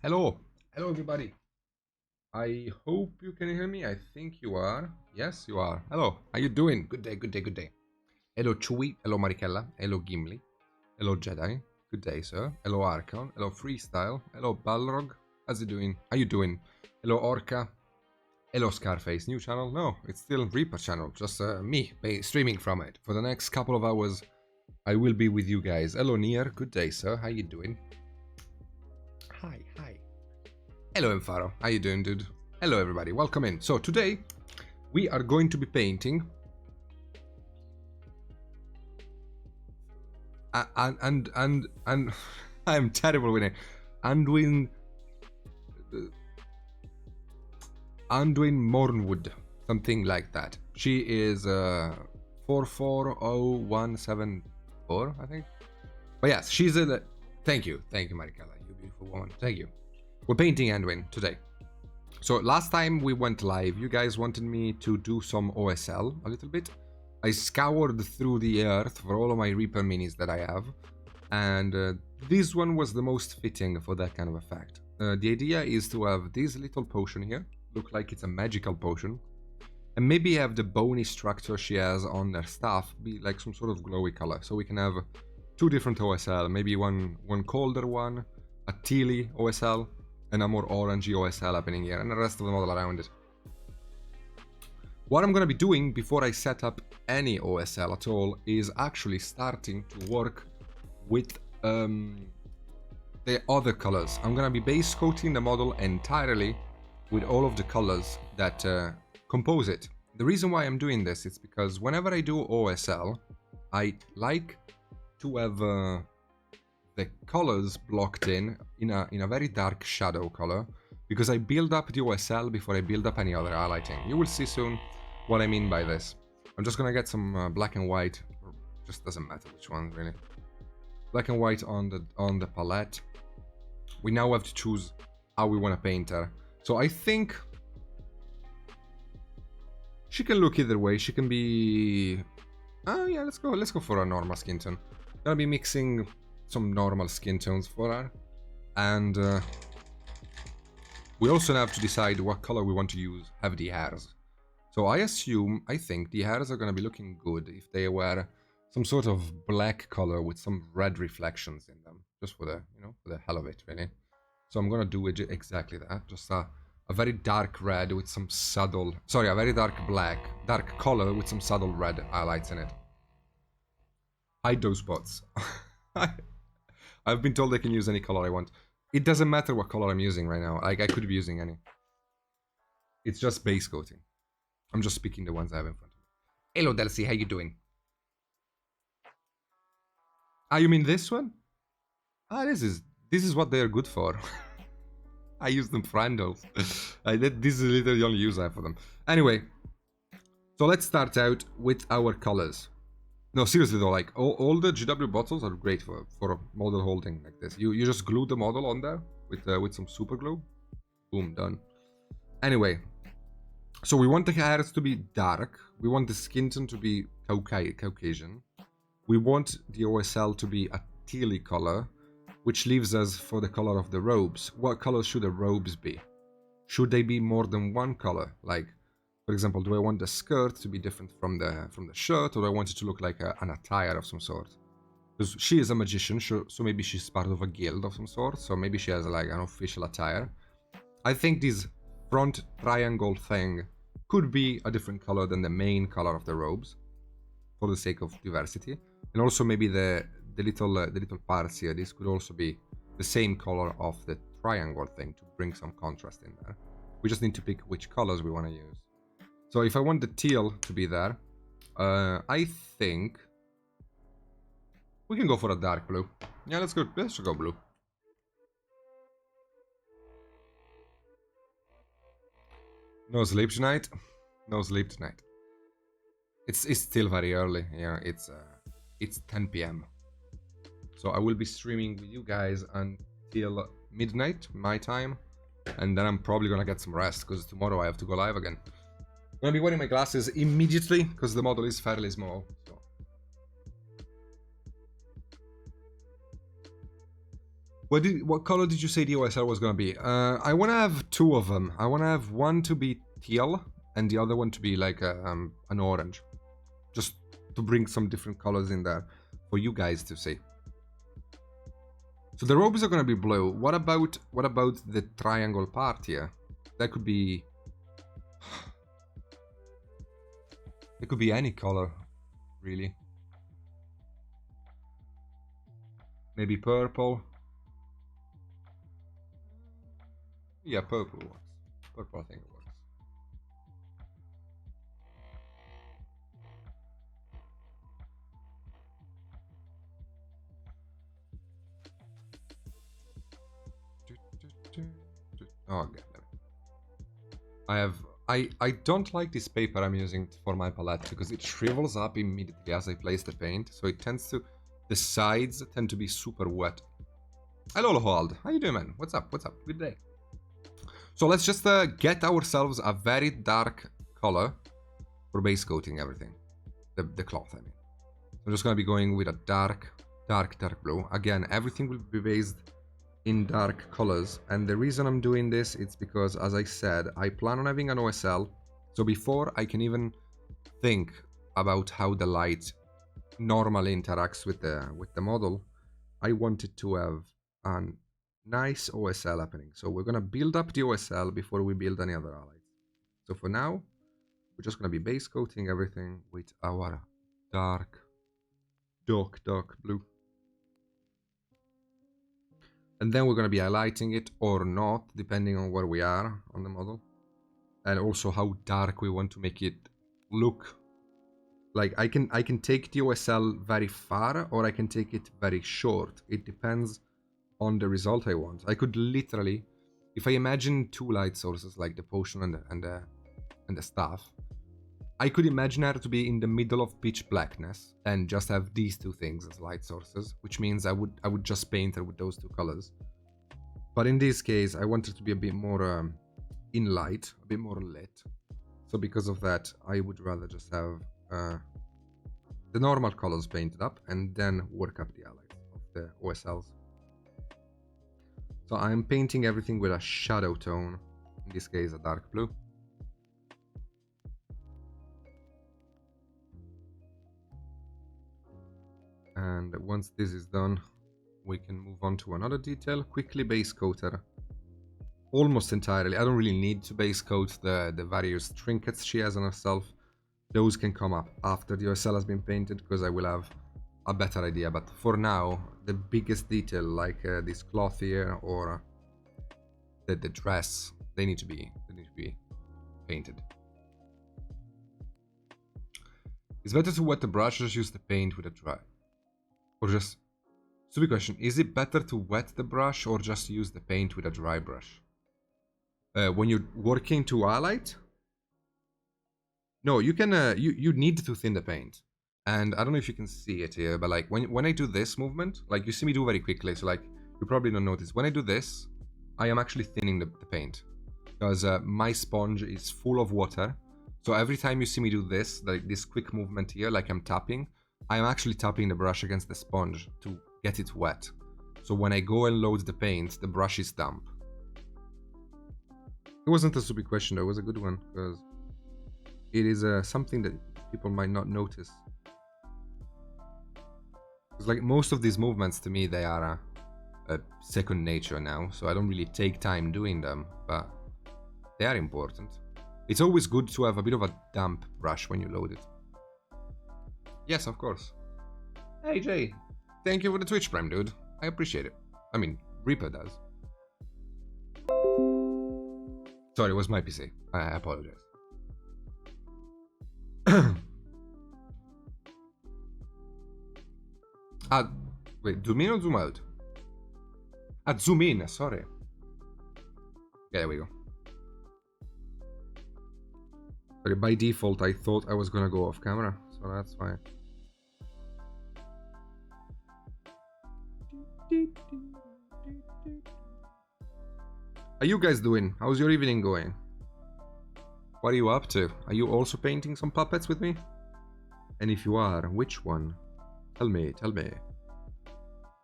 Hello, hello everybody. I hope you can hear me. I think you are. Yes, you are. Hello, how you doing? Good day, good day, good day. Hello Chewie, hello Marikella, hello Gimli, hello Jedi. Good day, sir. Hello Archon, hello Freestyle, hello Balrog. How's it doing? How you doing? Hello Orca, hello Scarface. New channel? No, it's still Reaper channel. Just me streaming from it. For the next couple of hours, I will be with you guys. Hello Nier, good day, sir. How you doing? Hi, hi. Hello Enfaro, how you doing, dude? Hello everybody, welcome in. So today we are going to be painting and I'm terrible with it. Anduin Anduin Mornwood, something like that. She is 440174, I think. But yes, she's a. Thank you, Maricela, you beautiful woman. Thank you. We're painting Anduin today. So last time we went live, you guys wanted me to do some OSL a little bit. I scoured through the earth for all of my Reaper minis that I have, and this one was the most fitting for that kind of effect. The idea is to have this little potion here, look like it's a magical potion, and maybe have the bony structure she has on her staff be like some sort of glowy color, so we can have two different OSL, maybe one colder one, a tealy OSL, and a more orangey OSL happening here, and the rest of the model around it. What I'm going to be doing before I set up any OSL at all is actually starting to work with the other colors. I'm going to be base coating the model entirely with all of the colors that compose it. The reason why I'm doing this is because whenever I do OSL, I like to have the colors blocked in a very dark shadow color, because I build up the OSL before I build up any other highlighting. You will see soon what I mean by this. I'm just gonna get some black and white, just doesn't matter which one really. Black and white on the palette. We now have to choose how we want to paint her. So I think she can look either way. She can be, oh yeah, let's go for a normal skin tone. Gonna be mixing some normal skin tones for her, and we also have to decide what color we want to have the hairs. So I think the hairs are gonna be looking good if they were some sort of black color with some red reflections in them, just for the for the hell of it, really. So I'm gonna do it exactly that, just a very dark red with some subtle, sorry, a very dark color with some subtle red highlights in it. Hide those spots. I've been told I can use any color I want. It doesn't matter what color I'm using right now. Like, I could be using any. It's just base coating. I'm just picking the ones I have in front of me. Hello, Delcy. How you doing? Ah, you mean this one? Ah, this is what they're good for. I use them for handles. This is literally the only use I have for them. Anyway, so let's start out with our colors. No, seriously though, like all the GW bottles are great for model holding like this. You just glue the model on there with some super glue. Boom, done. Anyway, so we want the hairs to be dark. We want the skin tone to be Caucasian. We want the OSL to be a tealy color, which leaves us for the color of the robes. What color should the robes be? Should they be more than one color? Like, for example, do I want the skirt to be different from the shirt, or do I want it to look like an attire of some sort? Because she is a magician, so maybe she's part of a guild of some sort, so maybe she has like an official attire. I think this front triangle thing could be a different color than the main color of the robes, for the sake of diversity. And also maybe the little parts here, this could also be the same color of the triangle thing to bring some contrast in there. We just need to pick which colors we want to use. So if I want the teal to be there, I think we can go for a dark blue. Yeah, let's go blue. No sleep tonight. No sleep tonight. It's still very early. Yeah, it's 10 p.m. So I will be streaming with you guys until midnight my time, and then I'm probably gonna get some rest because tomorrow I have to go live again. I'm gonna be wearing my glasses immediately because the model is fairly small. So. What color did you say the OSL was gonna be? I wanna have two of them. I wanna have one to be teal and the other one to be like an orange, just to bring some different colors in there for you guys to see. So the robes are gonna be blue. What about the triangle part here? That could be. It could be any color, really. Maybe purple. Yeah, purple works. Purple, I think it works. Oh, god damn it. I don't like this paper I'm using for my palette because it shrivels up immediately as I place the paint, so it tends to, the sides tend to be super wet. Hello, Hold. How you doing, man? What's up? What's up? Good day. So let's just get ourselves a very dark color for base coating everything. The cloth, I mean. I'm just gonna be going with a dark blue. Again, everything will be based in dark colors, and the reason I'm doing this is because, as I said, I plan on having an OSL, so before I can even think about how the light normally interacts with the model, I wanted to have a nice OSL happening. So we're gonna build up the OSL before we build any other highlights. So for now, we're just gonna be base coating everything with our dark blue. And then we're going to be highlighting it or not, depending on where we are on the model. And also how dark we want to make it look. Like, I can take the OSL very far, or I can take it very short. It depends on the result I want. I could literally, if I imagine two light sources, like the potion and the staff, I could imagine her to be in the middle of pitch blackness and just have these two things as light sources, which means I would just paint her with those two colors. But in this case, I want it to be a bit more in light, a bit more lit. So because of that, I would rather just have the normal colors painted up and then work up the highlights of the OSLs. So I'm painting everything with a shadow tone, in this case a dark blue. And once this is done, we can move on to another detail. Quickly base coat her. Almost entirely. I don't really need to base coat the various trinkets she has on herself. Those can come up after the OSL has been painted, because I will have a better idea. But for now, the biggest detail, like this cloth here or the dress, they need to be painted. It's better to wet the brush or just use the paint with a dry. Or just, stupid question, is it better to wet the brush or just use the paint with a dry brush? When you're working to highlight? No, you can, you need to thin the paint. And I don't know if you can see it here, but like when I do this movement, like you see me do very quickly, so like you probably don't notice. When I do this, I am actually thinning the paint. Because my sponge is full of water. So every time you see me do this, like this quick movement here, like I'm tapping, I am actually tapping the brush against the sponge to get it wet. So when I go and load the paint, the brush is damp. It wasn't a stupid question though, it was a good one, because it is something that people might not notice. Because like most of these movements to me, they are second nature now, so I don't really take time doing them, but they are important. It's always good to have a bit of a damp brush when you load it. Yes, of course. Hey, Jay. Thank you for the Twitch Prime, dude. I appreciate it. I mean, Reaper does. Sorry, it was my PC. I apologize. Wait, zoom in or zoom out? Zoom in, sorry. Yeah, there we go. Sorry, by default, I thought I was gonna go off camera, so that's fine. How you guys doing? How's your evening going? What are you up to? Are you also painting some puppets with me? And if you are, which one? Tell me, tell me.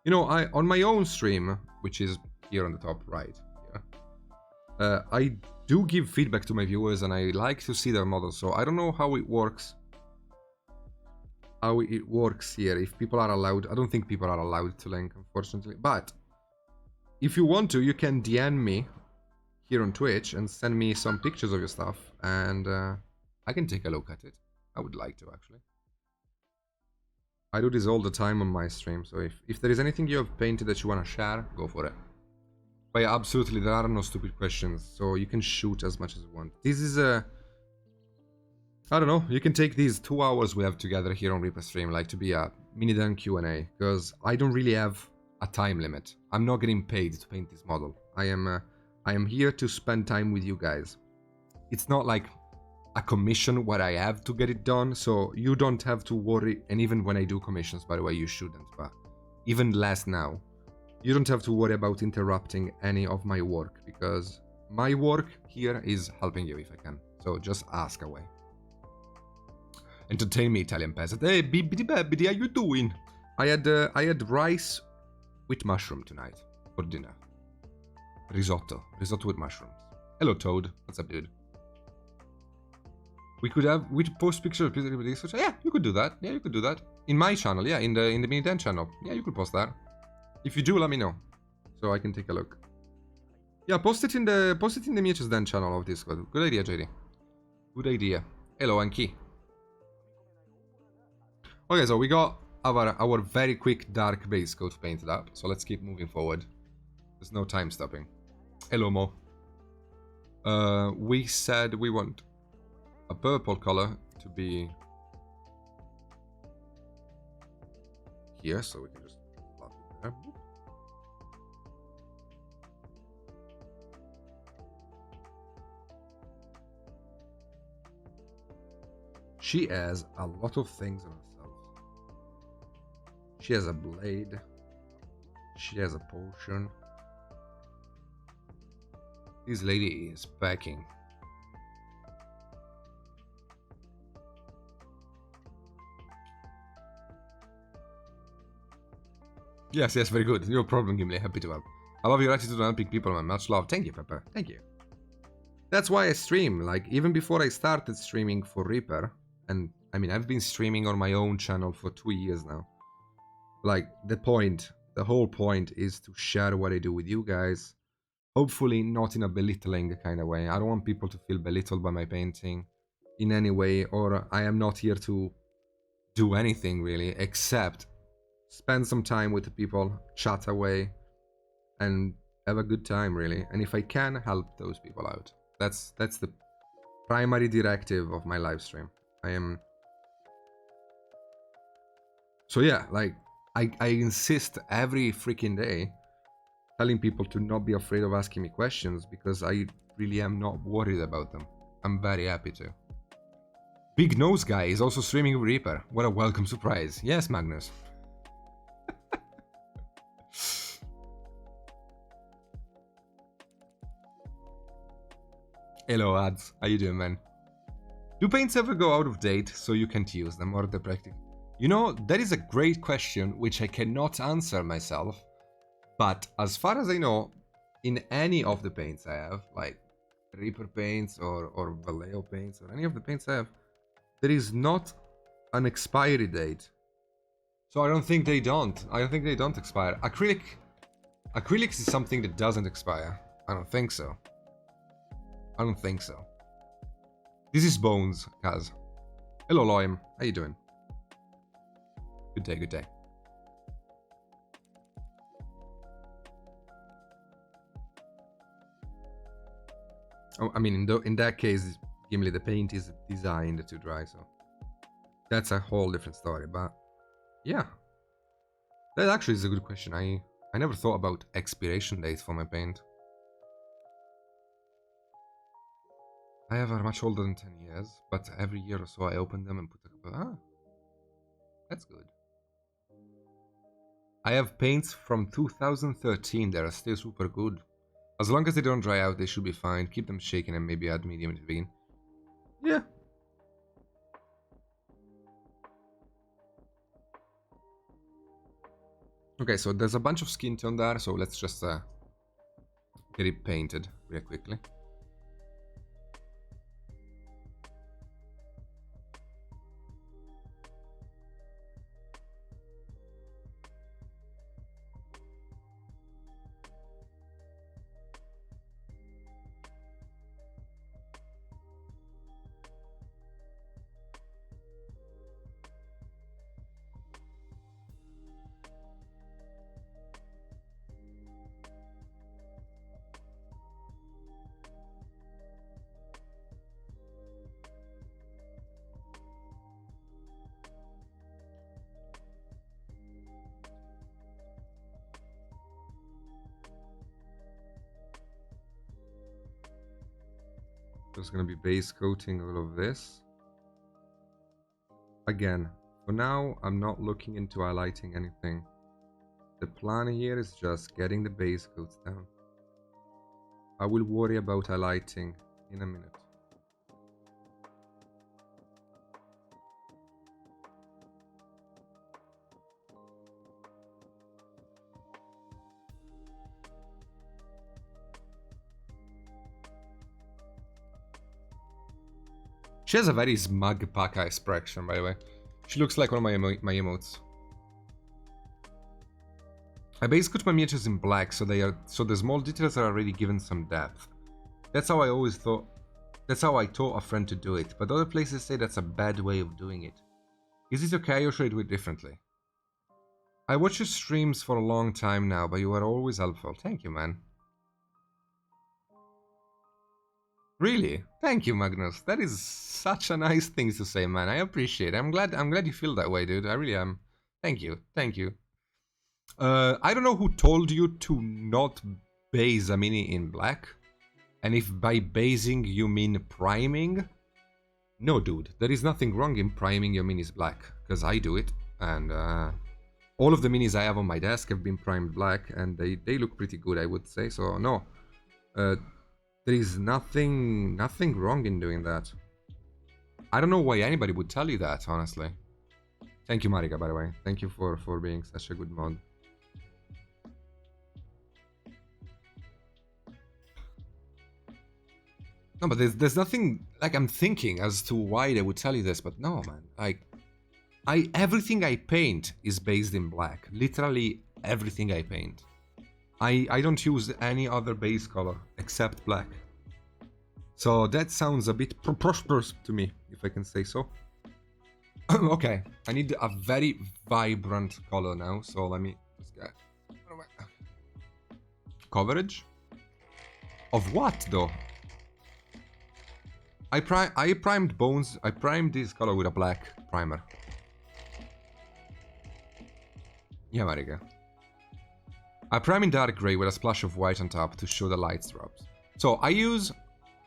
You know, I on my own stream, which is here on the top right here, I do give feedback to my viewers and I like to see their models. So I don't know how it works. How it works here, if people are allowed. I don't think people are allowed to link, unfortunately. But if you want to, you can DM me here on Twitch and send me some pictures of your stuff, and I can take a look at it. I would like to, actually. I do this all the time on my stream, so if there is anything you have painted that you want to share, go for it. But yeah, absolutely, there are no stupid questions, so you can shoot as much as you want. This is a... I don't know, you can take these 2 hours we have together here on Reaper Stream, like, to be a mini-done Q&A, because I don't really have a time limit. I'm not getting paid to paint this model. I am here to spend time with you guys. It's not like a commission where I have to get it done, so you don't have to worry. And even when I do commissions, by the way, you shouldn't, but even less now. You don't have to worry about interrupting any of my work, because my work here is helping you if I can. So just ask away. Entertain me, Italian peasant. Hey, Bibbidi, how you doing? I had rice with mushroom tonight for dinner. Risotto with mushrooms. Hello, Toad. What's up, dude? We post pictures of everybody. So yeah, you could do that. Yeah, you could do that in my channel. Yeah, in the Mini Den channel. Yeah, you could post that. If you do, let me know, so I can take a look. Yeah, post it in the Miecia's Den channel of Discord. Good idea, JD. Good idea. Hello, Anki. Okay, so we got our very quick dark base coat painted up. So let's keep moving forward. There's no time stopping. Hello, Mo. We said we want a purple color to be here, so we can just plot it there. She has a lot of things on herself. She has a blade. She has a potion. This lady is packing. Yes, very good. No problem, Gimli. Happy to help. I love your attitude on helping people, man. Much love. Thank you, Pepper. Thank you. That's why I stream. Like, even before I started streaming for Reaper, and I mean, I've been streaming on my own channel for 2 years now. Like, the whole point is to share what I do with you guys. Hopefully not in a belittling kind of way. I don't want people to feel belittled by my painting in any way, or I am not here to do anything really, except spend some time with the people, chat away, and have a good time really. And if I can, help those people out. That's the primary directive of my live stream. So yeah, like, I insist every freaking day telling people to not be afraid of asking me questions, because I really am not worried about them. I'm very happy to. Big Nose Guy is also streaming with Reaper. What a welcome surprise. Yes, Magnus. Hello, ads. How you doing, man? Do paints ever go out of date so you can't use them, or the practical? You know, that is a great question which I cannot answer myself. But as far as I know, in any of the paints I have, like Reaper paints or Vallejo paints or any of the paints I have, there is not an expiry date. So I don't think they don't. I don't think they don't expire. Acrylics is something that doesn't expire. I don't think so. I don't think so. This is Bones, Kaz. Hello, Loim. How you doing? Good day, good day. Oh, I mean, in that case, Gimli, the paint is designed to dry, so that's a whole different story. But yeah, that actually is a good question. I never thought about expiration dates for my paint. I have are much older than 10 years, but every year or so I open them and put a couple. That's good. I have paints from 2013 that are still super good. As long as they don't dry out, they should be fine. Keep them shaken and maybe add medium to begin. Yeah. Okay, so there's a bunch of skin tone there, so let's just get it painted real quickly. There's gonna be base coating all of this. Again, for now, I'm not looking into highlighting anything. The plan here is just getting the base coats down. I will worry about highlighting in a minute. She has a very smug Paka expression, by the way. She looks like one of my emotes. I base coat my miniatures in black, so the small details are already given some depth. That's how I always thought. That's how I taught a friend to do it, but other places say that's a bad way of doing it. Is it okay, or should I do it differently? I watch your streams for a long time now, but you are always helpful. Thank you, man. Really? Thank you, Magnus. That is such a nice thing to say, man. I appreciate it. I'm glad you feel that way, dude. I really am. Thank you. Thank you. I don't know who told you to not base a mini in black. And if by basing you mean priming. No, dude. There is nothing wrong in priming your minis black. Because I do it. And all of the minis I have on my desk have been primed black. And they look pretty good, I would say. So, no. There is nothing wrong in doing that. I don't know why anybody would tell you that, honestly. Thank you, Marika, by the way. Thank you for being such a good mod. No, but there's nothing, like, I'm thinking as to why they would tell you this, but no, man. Like, everything I paint is based in black. Literally everything I paint. I don't use any other base color except black. So that sounds a bit preposterous to me, if I can say so. Okay, I need a very vibrant color now, so let me just get... Coverage? Of what, though? I primed bones, I primed this color with a black primer. Yeah, Marika. I prime in dark gray with a splash of white on top to show the light drops. So I use,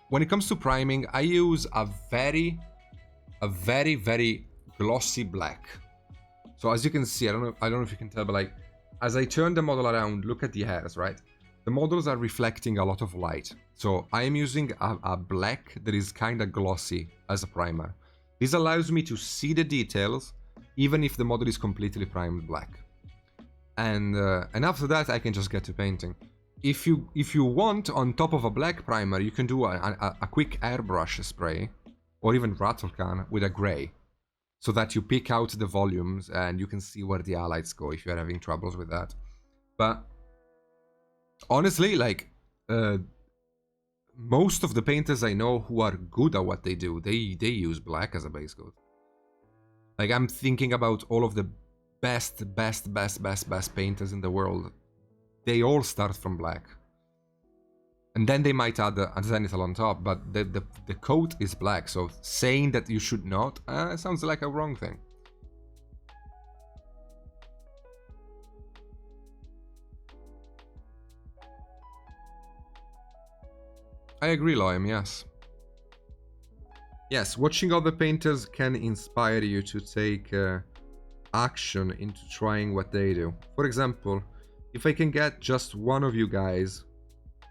when it comes to priming, I use a very glossy black. So as you can see, I don't know if you can tell, but like, as I turn the model around, look at the hairs, right? The models are reflecting a lot of light. So I am using a black that is kind of glossy as a primer. This allows me to see the details, even if the model is completely primed black. And after that, I can just get to painting. If you want, on top of a black primer, you can do a quick airbrush spray, or even rattle can with a gray, so that you pick out the volumes and you can see where the highlights go if you're having troubles with that. But honestly, like, most of the painters I know who are good at what they do, they use black as a base coat. Like, I'm thinking about all of the best painters in the world. They all start from black. And then they might add a zenithal on top, but the coat is black, so saying that you should not sounds like a wrong thing. I agree, Loim, yes. Yes, watching other painters can inspire you to take action into trying what they do. For example, if I can get just one of you guys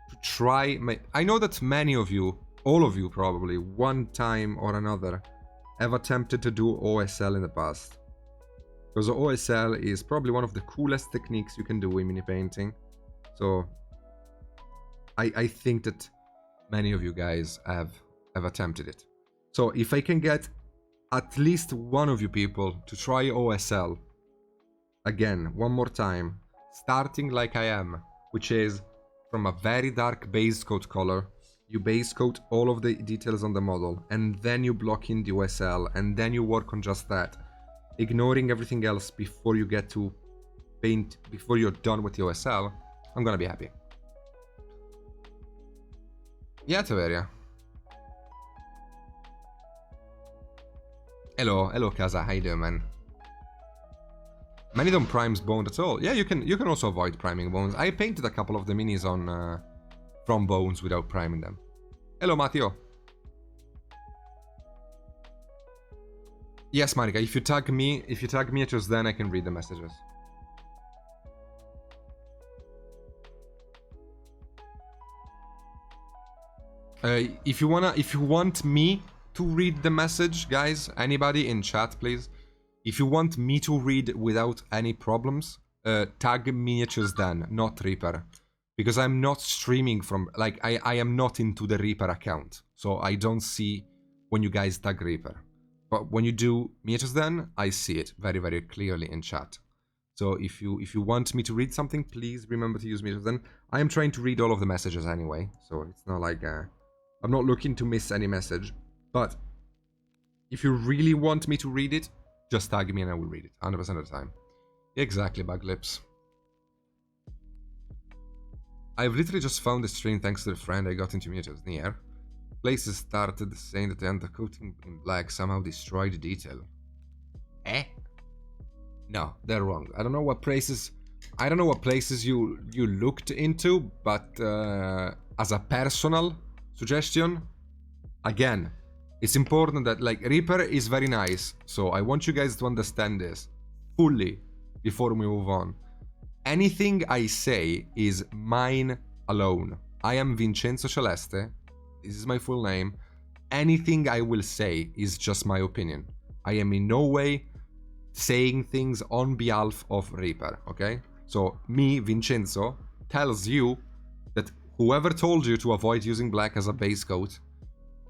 to try I know that many of you, all of you probably, one time or another, have attempted to do OSL in the past. Because OSL is probably one of the coolest techniques you can do in mini painting. So I think that many of you guys have attempted it. So if I can get at least one of you people to try OSL again, one more time, starting like I am, which is from a very dark base coat color, you base coat all of the details on the model, and then you block in the OSL, and then you work on just that, ignoring everything else before you get to paint, before you're done with the OSL, I'm gonna be happy. Yeah, Teveria. Hello Kaza, how you doing, man? Many don't primes boned at all. Yeah, you can also avoid priming bones. I painted a couple of the minis on from bones without priming them. Hello, Matteo. Yes, Marika, if you tag me just then I can read the messages. If you want me to read the message, guys, anybody in chat, please. If you want me to read without any problems, tag miniatures then, not Reaper. Because I'm not streaming from, like, I am not into the Reaper account. So I don't see when you guys tag Reaper. But when you do miniatures then, I see it very, very clearly in chat. So if you want me to read something, please remember to use miniatures then. I am trying to read all of the messages anyway. So it's not like, I'm not looking to miss any message. But if you really want me to read it, just tag me and I will read it 100% of the time. Exactly, Bug Lips. I've literally just found this string thanks to the friend I got into miniatures near. Places started saying that the undercoating in black somehow destroyed the detail. Eh? No, they're wrong. I don't know what places you looked into, but as a personal suggestion, again, it's important that, like, Reaper is very nice, so I want you guys to understand this fully before we move on. Anything I say is mine alone. I am Vincenzo Celeste. This is my full name. Anything I will say is just my opinion. I am in no way saying things on behalf of Reaper, okay? So me, Vincenzo, tells you that whoever told you to avoid using black as a base coat,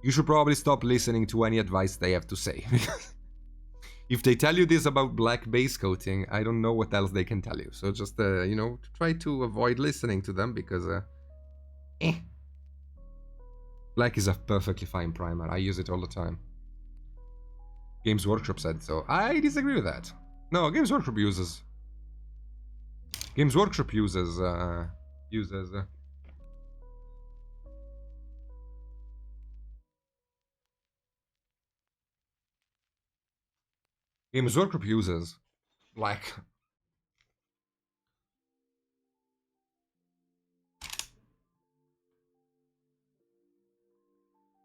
you should probably stop listening to any advice they have to say. If they tell you this about black base coating, I don't know what else they can tell you. So just, you know, try to avoid listening to them because, Black is a perfectly fine primer. I use it all the time. Games Workshop said so. I disagree with that. No, Games Workshop uses... Games Workshop uses... Games Workshop uses black.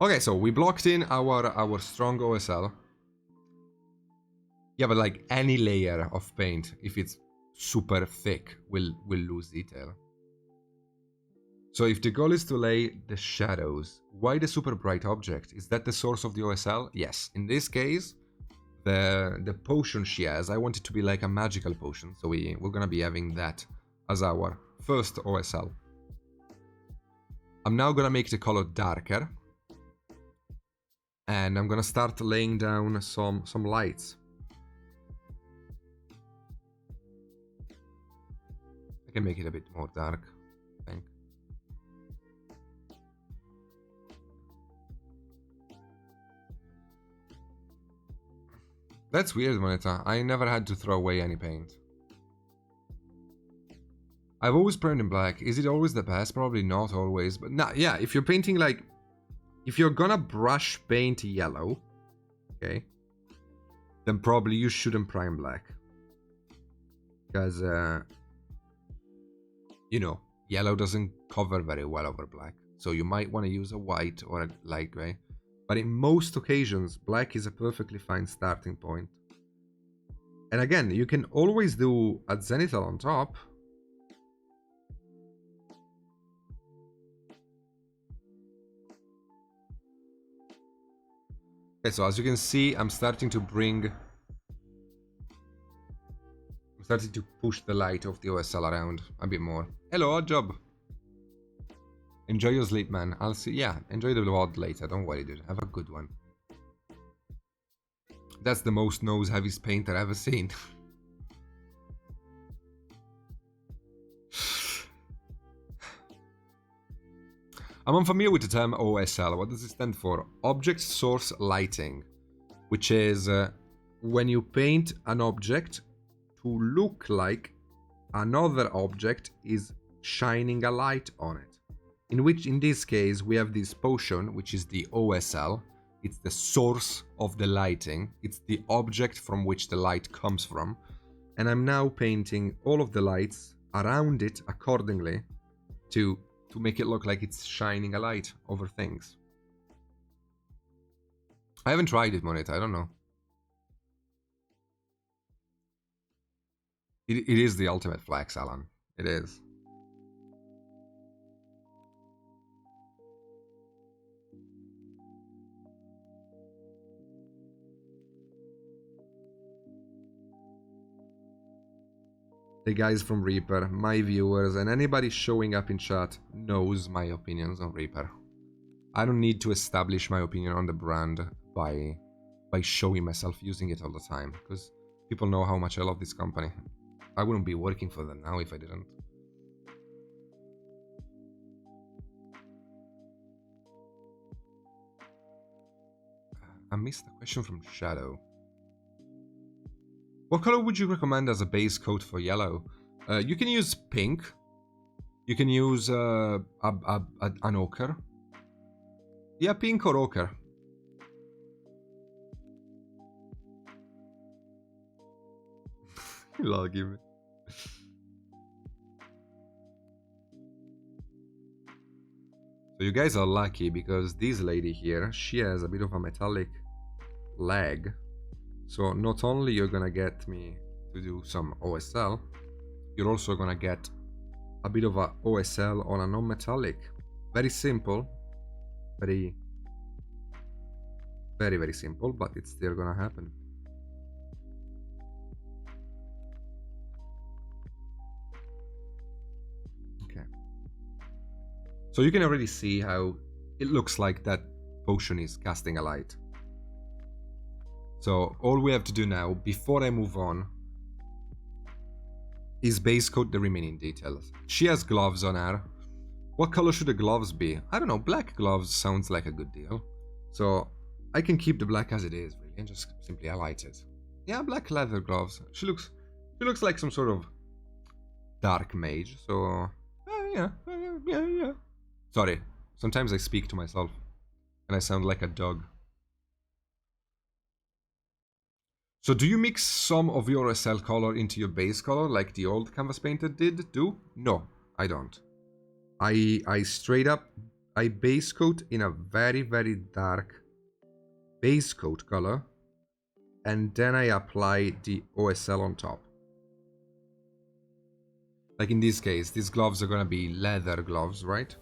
Okay, so we blocked in our strong OSL. Yeah, but like any layer of paint, if it's super thick, will lose detail. So if the goal is to lay the shadows, why the super bright object? Is that the source of the OSL? Yes. In this case, the potion she has, I want it to be like a magical potion. So we're gonna be having that as our first OSL. I'm now gonna make the color darker. And I'm gonna start laying down some lights. I can make it a bit more dark, I think. That's weird, Moneta. I never had to throw away any paint. I've always primed in black. Is it always the best? Probably not always, but nah, yeah, if you're painting like... If you're gonna brush paint yellow, okay, then probably you shouldn't prime black. Because, you know, yellow doesn't cover very well over black. So you might want to use a white or a light gray. But in most occasions, black is a perfectly fine starting point. And again, you can always do a zenithal on top. Okay, so as you can see, I'm starting to bring started to push the light of the OSL around a bit more. Hello, odd job. Enjoy your sleep, man. I'll see. Yeah, enjoy the VOD later. Don't worry, dude. Have a good one. That's the most nose-heavy paint I've ever seen. I'm unfamiliar with the term OSL. What does it stand for? Object Source Lighting, which is when you paint an object to look like another object is shining a light on it. In this case, we have this potion, which is the OSL. It's the source of the lighting. It's the object from which the light comes from. And I'm now painting all of the lights around it accordingly to make it look like it's shining a light over things. I haven't tried it, Moneta. I don't know. It is the ultimate flex, Alan. It is. The guys from Reaper, my viewers, and anybody showing up in chat knows my opinions on Reaper. I don't need to establish my opinion on the brand by showing myself using it all the time, because people know how much I love this company. I wouldn't be working for them now if I didn't. I missed a question from Shadow. What color would you recommend as a base coat for yellow? You can use pink. You can use an ochre. Yeah, pink or ochre. Lol, give me. So you guys are lucky because this lady here, she has a bit of a metallic leg. So not only you're gonna get me to do some OSL, you're also gonna get a bit of a OSL on a non-metallic. Very simple, very simple, but it's still gonna happen. Okay. So you can already see how it looks like that potion is casting a light. So all we have to do now, before I move on, is base coat the remaining details. She has gloves on her. What color should the gloves be? I don't know, black gloves sounds like a good deal. So I can keep the black as it is, really, and just simply highlight it. Yeah, black leather gloves. She looks like some sort of dark mage, so yeah. Sorry, sometimes I speak to myself and I sound like a dog. So do you mix some of your SL color into your base color like the old canvas painter did do? No, I don't. I straight up, I base coat in a very dark base coat color, and then I apply the OSL on top. Like in this case, these gloves are gonna be leather gloves, right?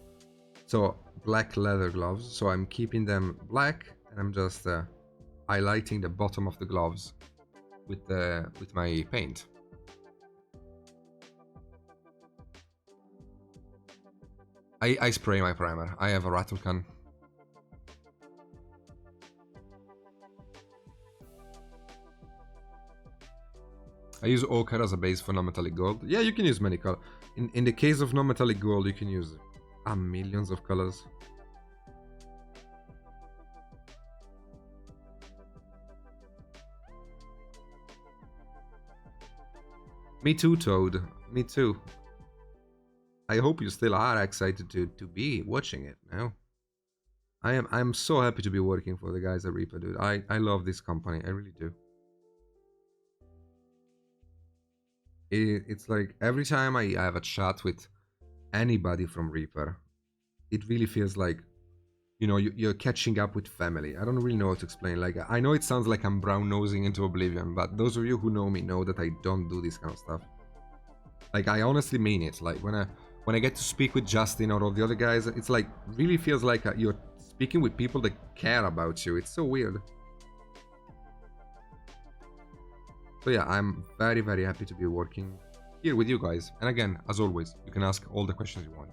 So black leather gloves, so I'm keeping them black, and I'm just highlighting the bottom of the gloves with my paint. I spray my primer. I have a rattle can. I use ochre as a base for non-metallic gold. Yeah, you can use many colors. In the case of non-metallic gold, you can use millions of colors. Me too, Toad. Me too. I hope you still are excited to be watching it now. I'm so happy to be working for the guys at Reaper, dude. I love this company. I really do. It's like every time I have a chat with anybody from Reaper, it really feels like, you know, you're catching up with family. I don't really know how to explain. Like, I know it sounds like I'm brown-nosing into oblivion, but those of you who know me know that I don't do this kind of stuff. Like, I honestly mean it. Like, when I get to speak with Justin or all the other guys, it's like, really feels like you're speaking with people that care about you. It's so weird. So yeah, I'm very, very happy to be working here with you guys. And again, as always, you can ask all the questions you want.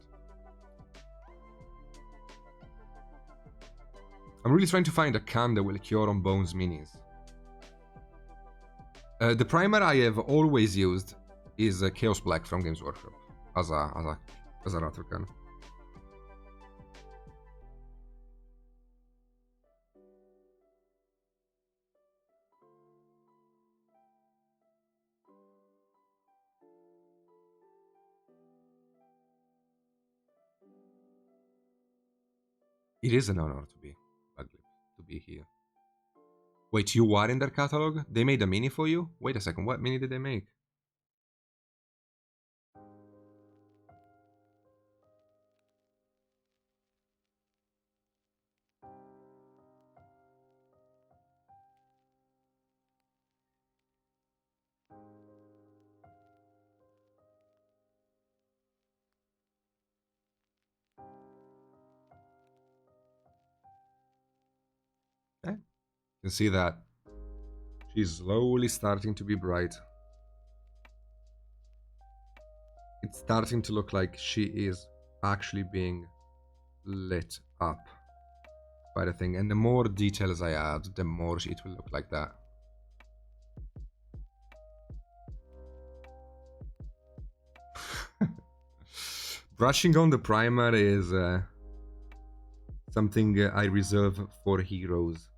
I'm really trying to find a can that will cure on Bones minis. The primer I have always used is Chaos Black from Games Workshop as a Raptor can. It is an honor to be ugly, to be here. Wait, you are in their catalog? They made a mini for you? Wait a second, what mini did they make? Okay. You can see that she's slowly starting to be bright. It's starting to look like she is actually being lit up by the thing. And the more details I add, the more it will look like that. Brushing on the primer is something I reserve for heroes.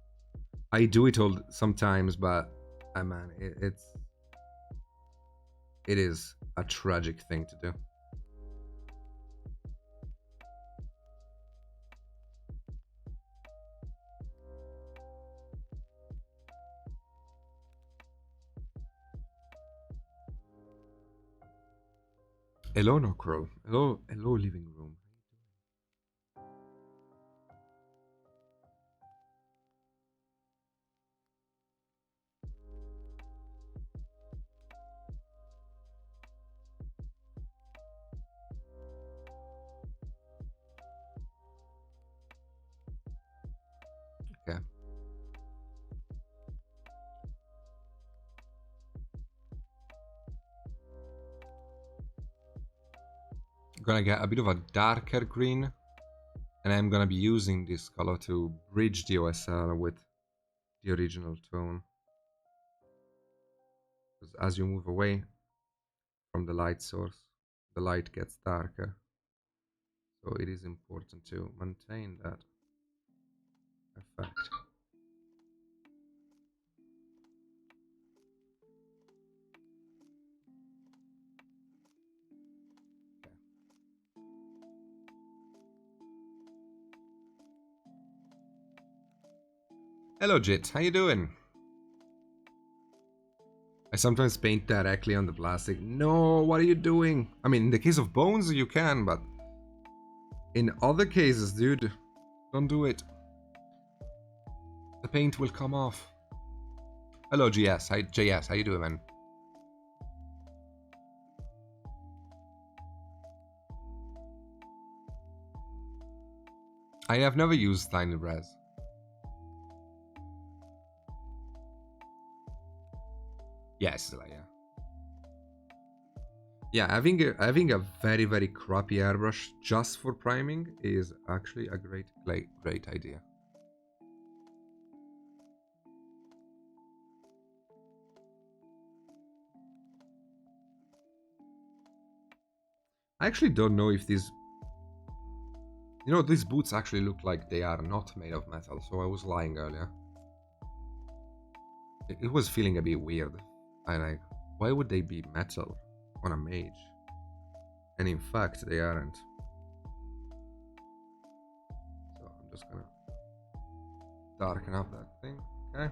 I do it all sometimes, but man, it is a tragic thing to do. Hello, no crow. Hello, living room. Okay. I'm gonna get a bit of a darker green, and I'm gonna be using this color to bridge the OSL with the original tone. Because as you move away from the light source, the light gets darker. So it is important to maintain that effect. Hello, Jit. How you doing? I sometimes paint directly on the plastic. No, what are you doing? I mean, in the case of bones, you can, but in other cases, dude, don't do it. The paint will come off. Hello, GS. Hi, JS. How you doing, man? I have never used Tiny Res. Yes, yeah. Yeah, having a very, very crappy airbrush just for priming is actually a great idea. I actually don't know if these... You know, these boots actually look like they are not made of metal, so I was lying earlier. It was feeling a bit weird. I like, why would they be metal on a mage? And in fact, they aren't. So I'm just gonna darken up that thing, okay?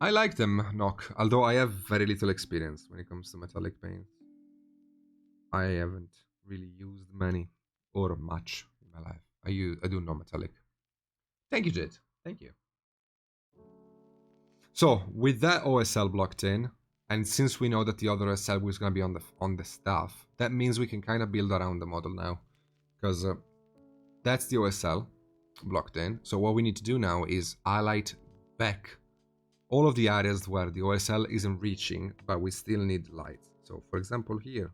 I like them, Nock, although I have very little experience when it comes to metallic paints. I haven't really used many or much in my life. I do know metallic. Thank you, Jade. Thank you. So with that OSL blocked in, And since we know that the other OSL is going to be on the stuff, that means we can kind of build around the model now. Because that's the OSL blocked in. So what we need to do now is highlight back all of the areas where the OSL isn't reaching, but we still need light. So for example here.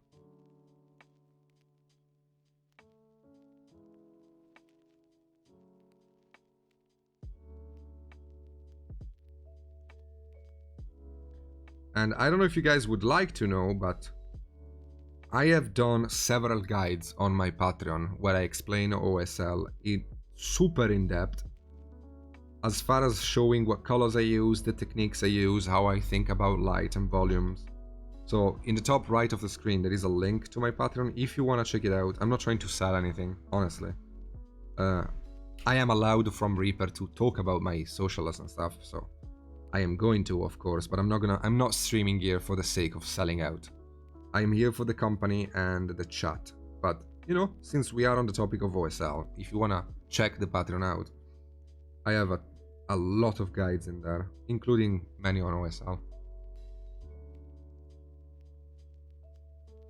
And I don't know if you guys would like to know, but I have done several guides on my Patreon where I explain OSL super in depth, as far as showing what colors I use, the techniques I use, how I think about light and volumes. So in the top right of the screen there is a link to my Patreon if you want to check it out. I'm not trying to sell anything, honestly. I am allowed from Reaper to talk about my socials and stuff, so I am going to, of course, but I'm not streaming here for the sake of selling out. I'm here for the company and the chat. But, you know, since we are on the topic of OSL, if you want to check the Patreon out, I have a lot of guides in there, including many on OSL.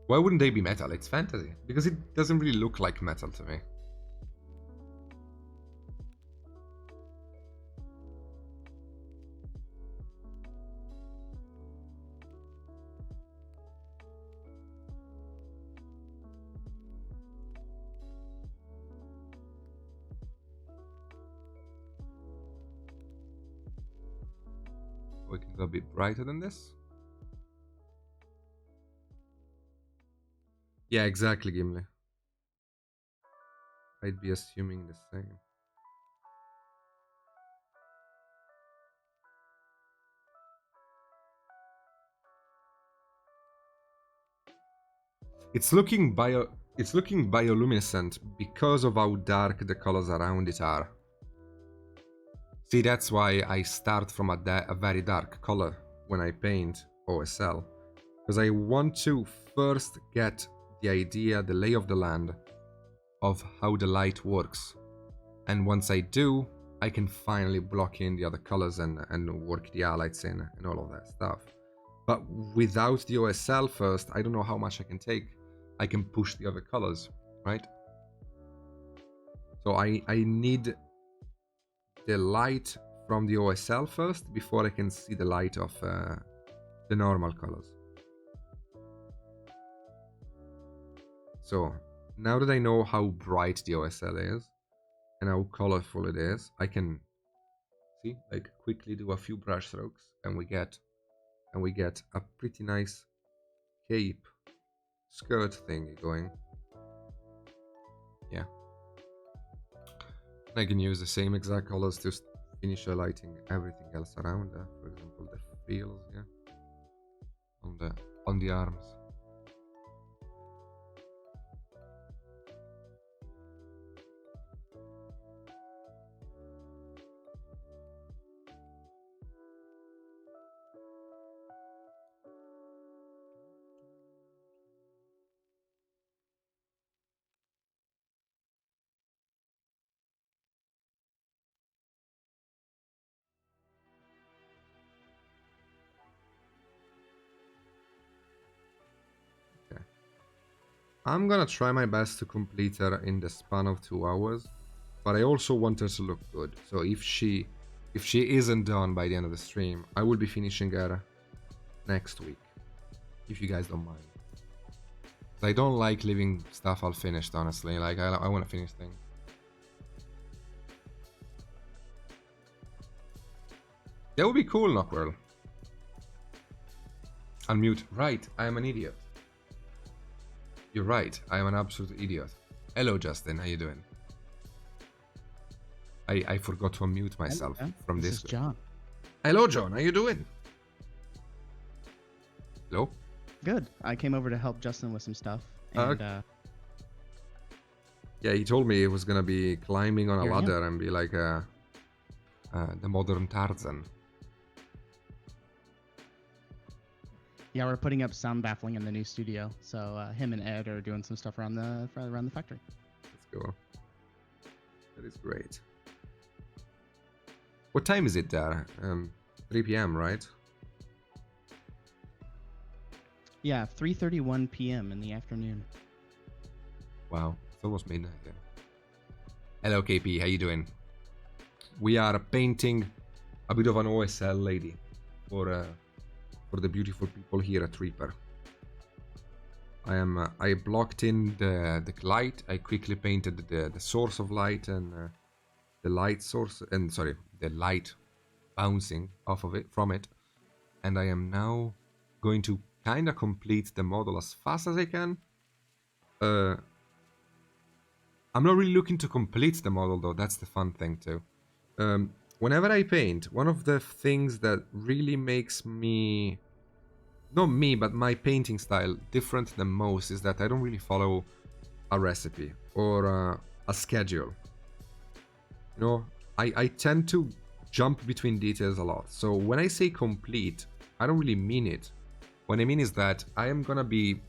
Why wouldn't they be metal? It's fantasy. Because it doesn't really look like metal to me. We can go a bit brighter than this. Yeah, exactly, Gimli. I'd be assuming the same. It's looking bioluminescent because of how dark the colors around it are. See, that's why I start from a very dark color when I paint OSL. Because I want to first get the idea, the lay of the land of how the light works. And once I do, I can finally block in the other colors and work the highlights in and all of that stuff. But without the OSL first, I don't know how much I can take. I can push the other colors, right? So I need the light from the OSL first before I can see the light of the normal colors. So now that I know how bright the OSL is and how colorful it is, I can see, like, quickly do a few brush strokes and we get a pretty nice cape skirt thing going. Yeah. I can use the same exact colors to finish highlighting everything else around that. For example, the frills, yeah, on the arms. I'm gonna try my best to complete her in the span of 2 hours, but I also want her to look good. So if she isn't done by the end of the stream, I will be finishing her next week, if you guys don't mind. I don't like leaving stuff unfinished, honestly. Like, I want to finish things. That would be cool, Knockwhirl. Unmute. Right, I am an idiot. You're right, I am an absolute idiot. Hello, Justin, how you doing? I forgot to unmute myself from this. This is John. Hello, John, how you doing? Hello? Good. I came over to help Justin with some stuff. And, yeah, he told me he was gonna be climbing on a ladder and be like the modern Tarzan. Yeah, we're putting up sound baffling in the new studio. So him and Ed are doing some stuff around the factory. Let's go. That is great. What time is it there? 3 p.m., right? Yeah, 3:31 p.m. in the afternoon. Wow, it's almost midnight. Yeah. Hello, KP. How you doing? We are painting a bit of an OSL lady for the beautiful people here at Reaper. I blocked in the light. I quickly painted the source of light and the light source, and sorry, the light bouncing off of it from it. And I am now going to kind of complete the model as fast as I can. I'm not really looking to complete the model though. That's the fun thing too. Whenever I paint, one of the things that really makes me, not me, but my painting style different than most is that I don't really follow a recipe or a schedule. You know, I tend to jump between details a lot. So when I say complete, I don't really mean it. What I mean is that I am gonna be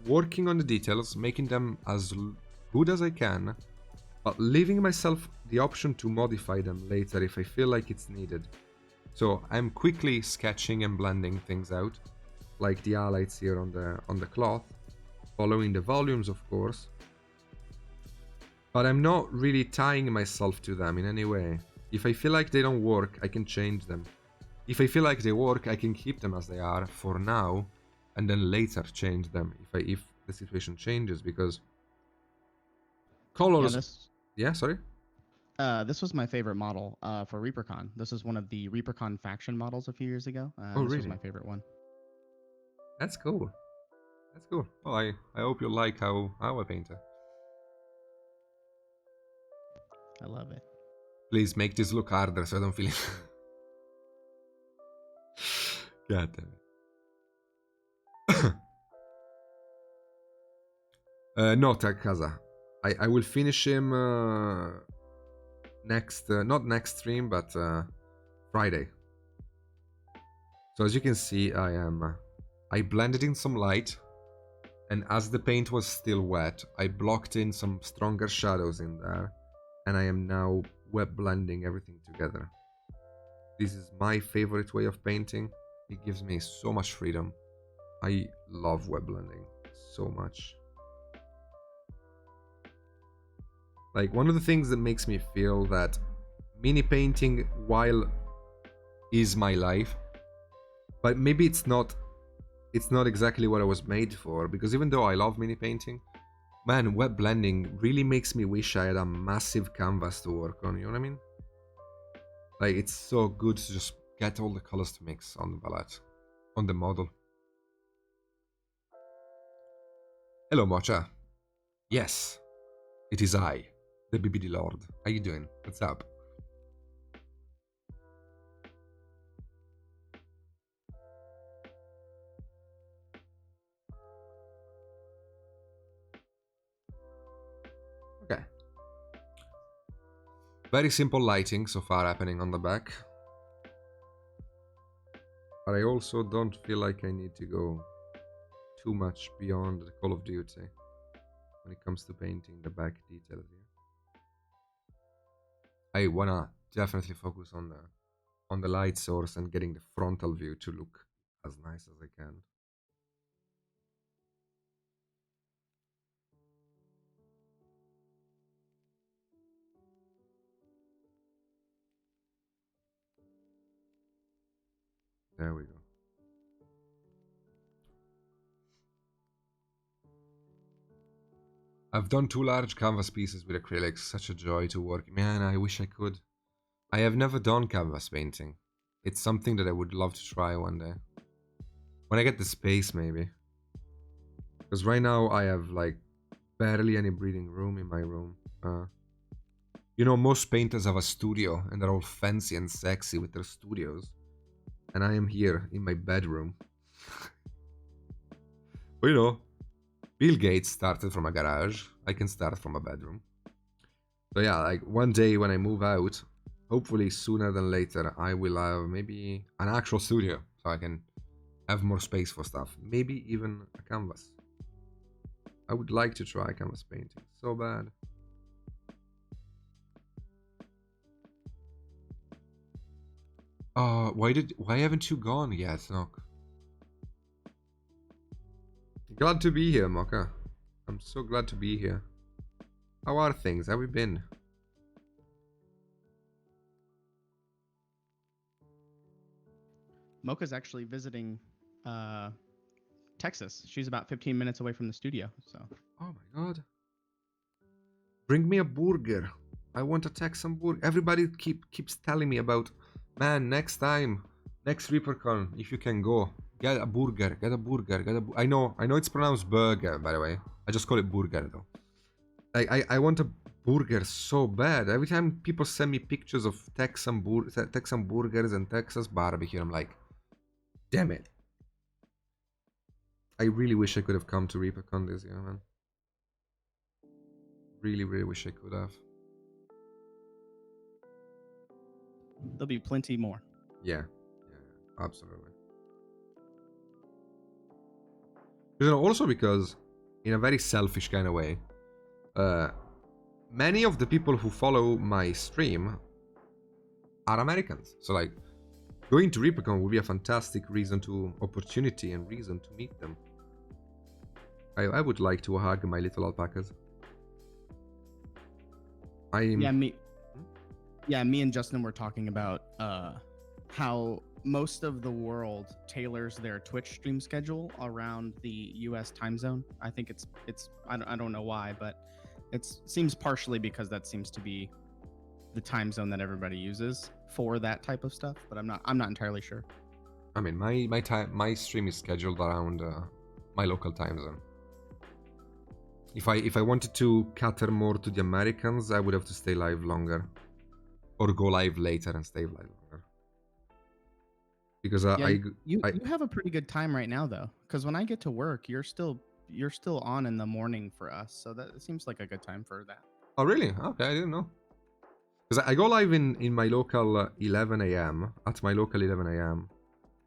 working on the details, making them as good as I can, but leaving myself the option to modify them later if I feel like it's needed. So I'm quickly sketching and blending things out, like the highlights here on the cloth, following the volumes of course, but I'm not really tying myself to them in any way. If I feel like they don't work, I can change them. If I feel like they work, I can keep them as they are for now, and then later change them if the situation changes, because Yeah, colors. this Yeah, sorry. this was my favorite model for ReaperCon. This is one of the ReaperCon faction models a few years ago. Oh, This was really? my favorite one. That's cool. That's cool. Well, I hope you like how I paint it. I love it. Please make this look harder so I don't feel it. God damn it. No, Takaza. I will finish him next, not next stream, but Friday. So as you can see, I blended in some light, and as the paint was still wet, I blocked in some stronger shadows in there, and I am now wet blending everything together. This is my favorite way of painting. It gives me so much freedom. I love wet blending so much. Like, one of the things that makes me feel that mini painting, while is my life, but maybe it's not exactly what I was made for, because even though I love mini painting, man, wet blending really makes me wish I had a massive canvas to work on, you know what I mean? Like, it's so good to just get all the colors to mix on the palette, on the model. Hello, Mocha. Yes, it is I, the BBD Lord. How you doing? What's up? Okay. Very simple lighting so far happening on the back. But I also don't feel like I need to go too much beyond the Call of Duty when it comes to painting the back details here. I wanna definitely focus on the light source and getting the frontal view to look as nice as I can. There we go. I've done 2 large canvas pieces with acrylics. Such a joy to work. Man, I wish I could. I have never done canvas painting. It's something that I would love to try one day. When I get the space, maybe. Because right now I have like barely any breathing room in my room. You know, most painters have a studio and they're all fancy and sexy with their studios. And I am here in my bedroom. But you know, Bill Gates started from a garage. I can start from a bedroom. So yeah, like one day when I move out, hopefully sooner than later, I will have maybe an actual studio. So I can have more space for stuff. Maybe even a canvas. I would like to try canvas painting so bad. Why haven't you gone yet, Nock? Glad to be here, Mocha. I'm so glad to be here. How are things? How have you been? Mocha's actually visiting Texas. She's about 15 minutes away from the studio. So Oh my god. Bring me a burger. I want a Texan burger. Everybody keeps telling me about, man, next time, next ReaperCon, if you can go, get a burger, get a burger, I know it's pronounced burger, by the way. I just call it burger though. I want a burger so bad. Every time people send me pictures of Texan burgers and Texas barbecue, I'm like, damn it. I really wish I could have come to ReaperCon this year, man. Really, really wish I could have. there'll be plenty more. Yeah, absolutely. You know, also because, in a very selfish kind of way, many of the people who follow my stream are Americans. So, like, going to ReaperCon would be a fantastic opportunity and reason to meet them. I would like to hug my little alpacas. Yeah, me and Justin were talking about how most of the world tailors their Twitch stream schedule around the US time zone. I think it's I don't know why, but it seems partially because that seems to be the time zone that everybody uses for that type of stuff, but I'm not entirely sure. I mean, my stream is scheduled around my local time zone. If I wanted to cater more to the Americans, I would have to stay live longer, or go live later and stay live longer. Because you have a pretty good time right now though, because when I get to work, you're still on in the morning for us, so that seems like a good time for that. Oh really? Okay, I didn't know. Because I go live in my local 11 a.m. at my local 11 a.m.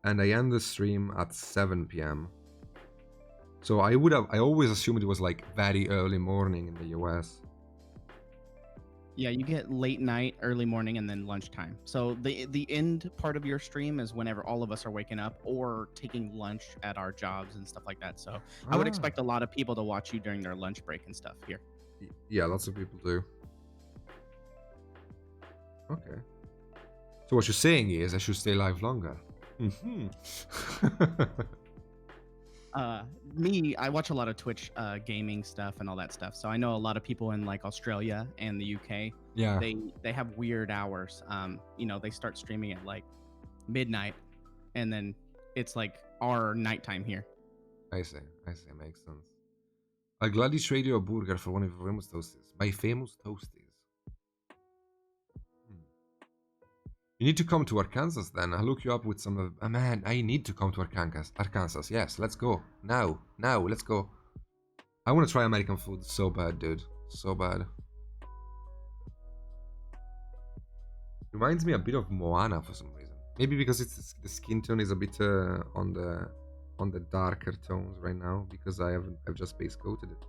and I end the stream at 7 p.m. So I always assumed it was like very early morning in the US. Yeah, you get late night, early morning, and then lunchtime. So the end part of your stream is whenever all of us are waking up or taking lunch at our jobs and stuff like that. So I would expect a lot of people to watch you during their lunch break and stuff here. Yeah, lots of people do. Okay. So what you're saying is I should stay live longer. I watch a lot of Twitch gaming stuff and all that stuff. So I know a lot of people in like Australia and the UK. Yeah. They have weird hours. They start streaming at like midnight, and then it's like our nighttime here. I see. Makes sense. I'll gladly trade you a burger for one of your famous toasties. My famous toasties. You need to come to Arkansas then. I'll hook you up with some of... man, I need to come to Arkansas. Yes, let's go. Now, let's go. I want to try American food so bad, dude. So bad. Reminds me a bit of Moana for some reason. Maybe because the skin tone is a bit on the darker tones right now, because I've just base coated it.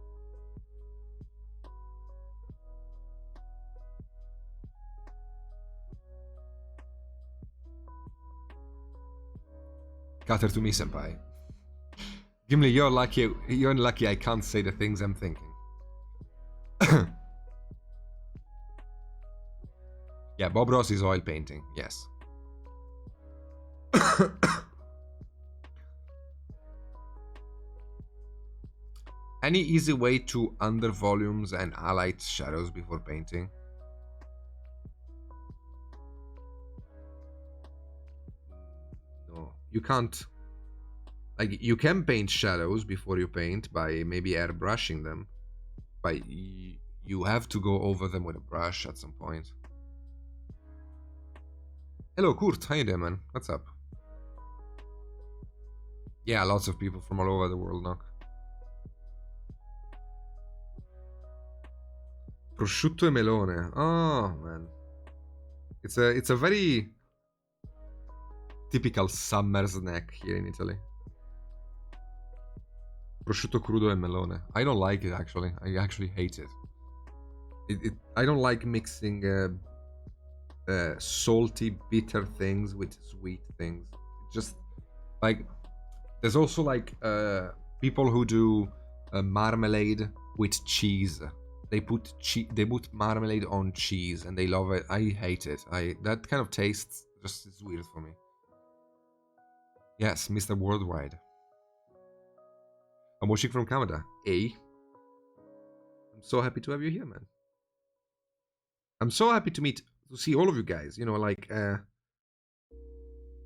Cater to me, senpai. Gimli, you're lucky I can't say the things I'm thinking. Yeah, Bob Ross is oil painting, yes. Any easy way to under volumes and highlight shadows before painting? No, you can't. Like, you can paint shadows before you paint by maybe airbrushing them, but you have to go over them with a brush at some point. Hello, Kurt. How you doing, man? What's up? Yeah, lots of people from all over the world knock. Prosciutto e melone. Oh, man. It's a very typical summer snack here in Italy. Prosciutto crudo e melone. I don't like it, actually. I actually hate it. I don't like mixing salty, bitter things with sweet things. Just like, there's also like people who do marmalade with cheese. They put marmalade on cheese and they love it. I hate it. That kind of taste just is weird for me. Yes, Mr. Worldwide. I'm watching from Canada. I'm so happy to have you here, man. I'm so happy to see all of you guys. You know, like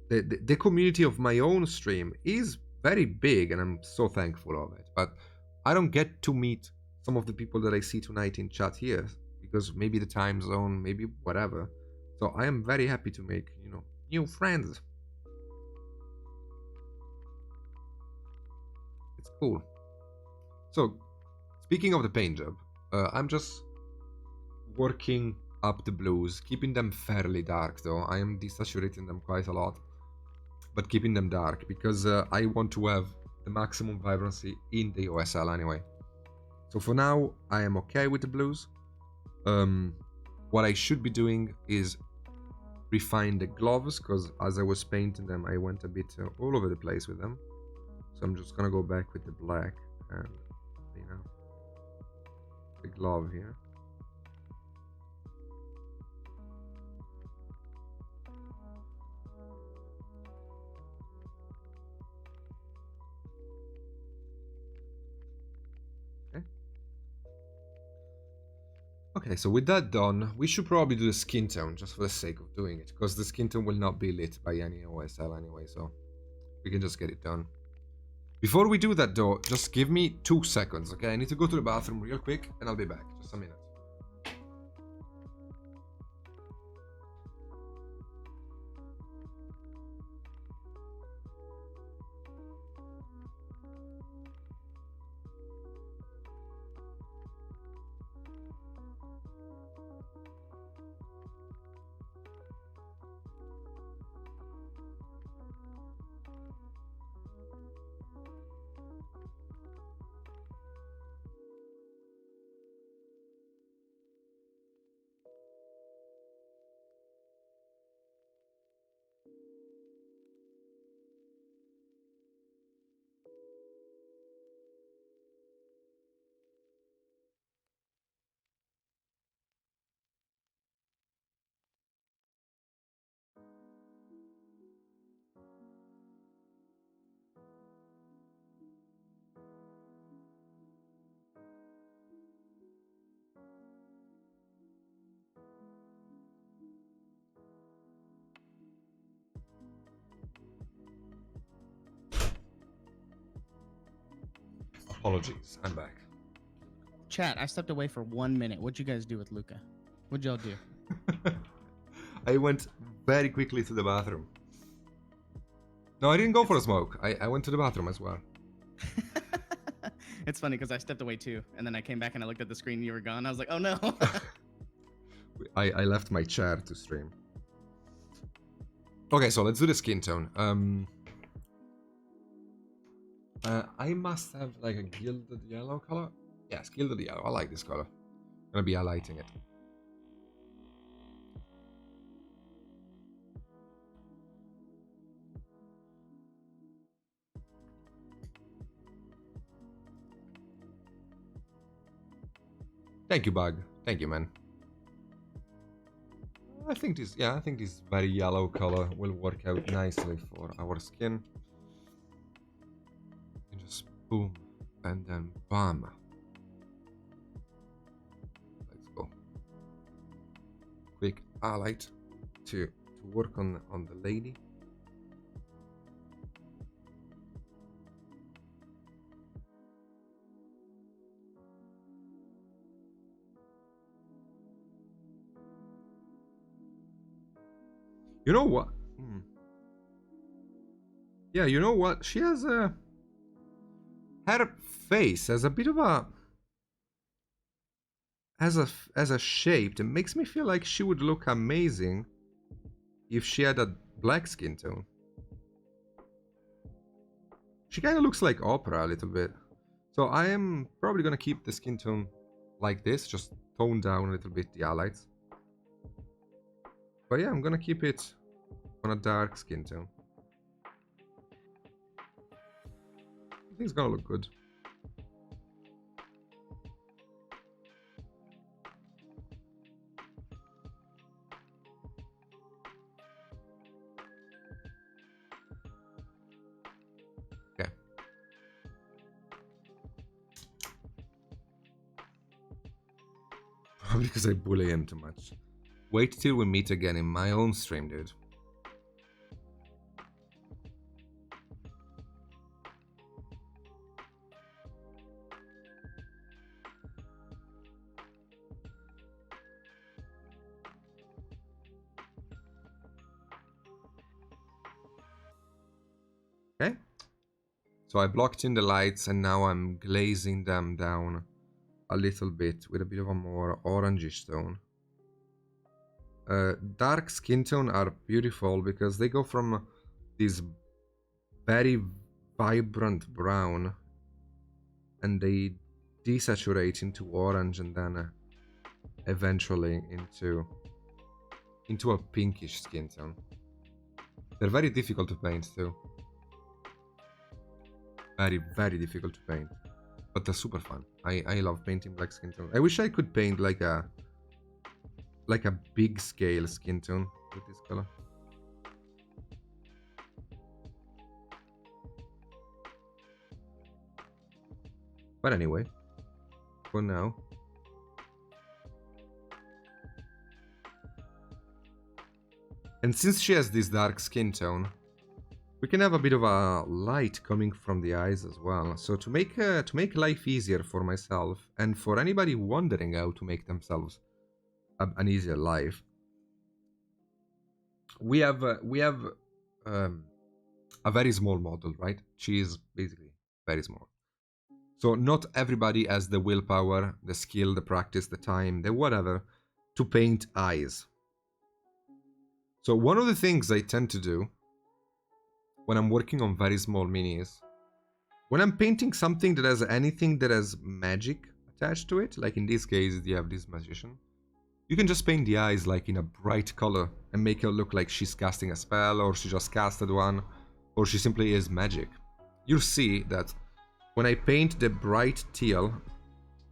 the community of my own stream is very big, and I'm so thankful of it. But I don't get to meet some of the people that I see tonight in chat here because maybe the time zone, maybe whatever. So I am very happy to make, you know, new friends. It's cool. So, speaking of the paint job, I'm just working up the blues, keeping them fairly dark though. I am desaturating them quite a lot, but keeping them dark because I want to have the maximum vibrancy in the OSL anyway. So for now, I am okay with the blues. What I should be doing is refine the gloves, because as I was painting them, I went a bit all over the place with them. So I'm just gonna go back with the black and clean up the glove here. Okay, so with that done, we should probably do the skin tone just for the sake of doing it, because the skin tone will not be lit by any OSL anyway, so we can just get it done. Before we do that though, just give me 2 seconds, okay? I need to go to the bathroom real quick and I'll be back. Just a minute. Apologies, I'm back. Chat, I stepped away for 1 minute. What'd you guys do with Luca? What'd y'all do? I went very quickly to the bathroom. No, I didn't go for a smoke. I went to the bathroom as well. It's funny because I stepped away too, and then I came back and I looked at the screen and you were gone. I was like, oh no. I left my chair to stream. Okay, so let's do the skin tone. I must have like a gilded yellow color. Yes, gilded yellow. I like this color. I'm gonna be highlighting it. Thank you, Bug. Thank you, man. I think this very yellow color will work out nicely for our skin. And just boom, and then bam. Let's go. Quick highlight to work on the lady. You know what? Yeah, you know what? She has her face has a bit of a as a shape that makes me feel like she would look amazing if she had a black skin tone. She kind of looks like Opera a little bit. So I am probably gonna keep the skin tone like this, just tone down a little bit the highlights. But yeah, I'm gonna keep it on a dark skin tone. think it's gonna look good. Okay. Probably because I bully him too much. Wait till we meet again in my own stream, dude. Okay. So I blocked in the lights and now I'm glazing them down a little bit with a bit of a more orangish tone. Dark skin tone are beautiful because they go from this very vibrant brown and they desaturate into orange and then eventually into a pinkish skin tone. They're very difficult to paint too. Very, very difficult to paint. But they're super fun. I love painting black skin tone. I wish I could paint like a big scale skin tone with this color. But anyway, for now. And since she has this dark skin tone, we can have a bit of a light coming from the eyes as well. So to make life easier for myself and for anybody wondering how to make themselves an easier life, we have a very small model, right? She is basically very small. So not everybody has the willpower, the skill, the practice, the time, the whatever to paint eyes. So one of the things I tend to do when I'm working on very small minis, when I'm painting something that has anything that has magic attached to it, like in this case you have this magician, you can just paint the eyes like in a bright color and make her look like she's casting a spell or she just casted one or she simply is magic. You'll see that when I paint the bright teal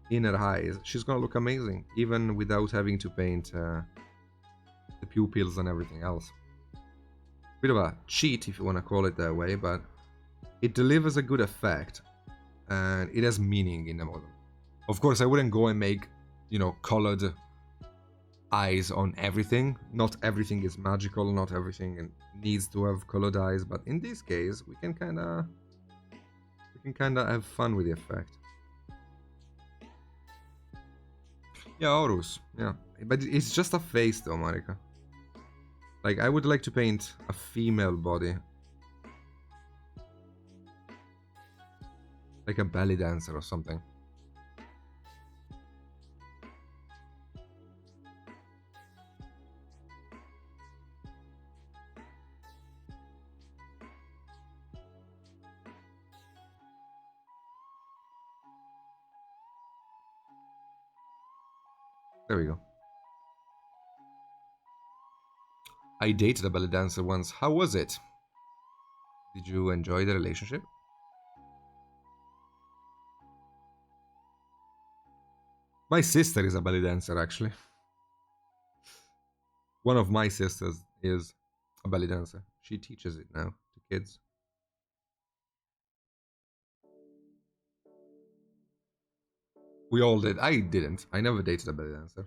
in her eyes, she's gonna look amazing even without having to paint the pupils and everything else. Bit of a cheat if you want to call it that way, but it delivers a good effect and it has meaning in the model. Of course, I wouldn't go and make, colored eyes on everything. Not everything is magical, not everything needs to have colored eyes, but in this case, we can kind of have fun with the effect. Yeah, Horus. Yeah, but it's just a face though, Marika. Like, I would like to paint a female body. Like a belly dancer or something. There we go. I dated a belly dancer once. How was it? Did you enjoy the relationship? My sister is a belly dancer, actually. One of my sisters is a belly dancer. She teaches it now to kids. We all did. I didn't. I never dated a belly dancer.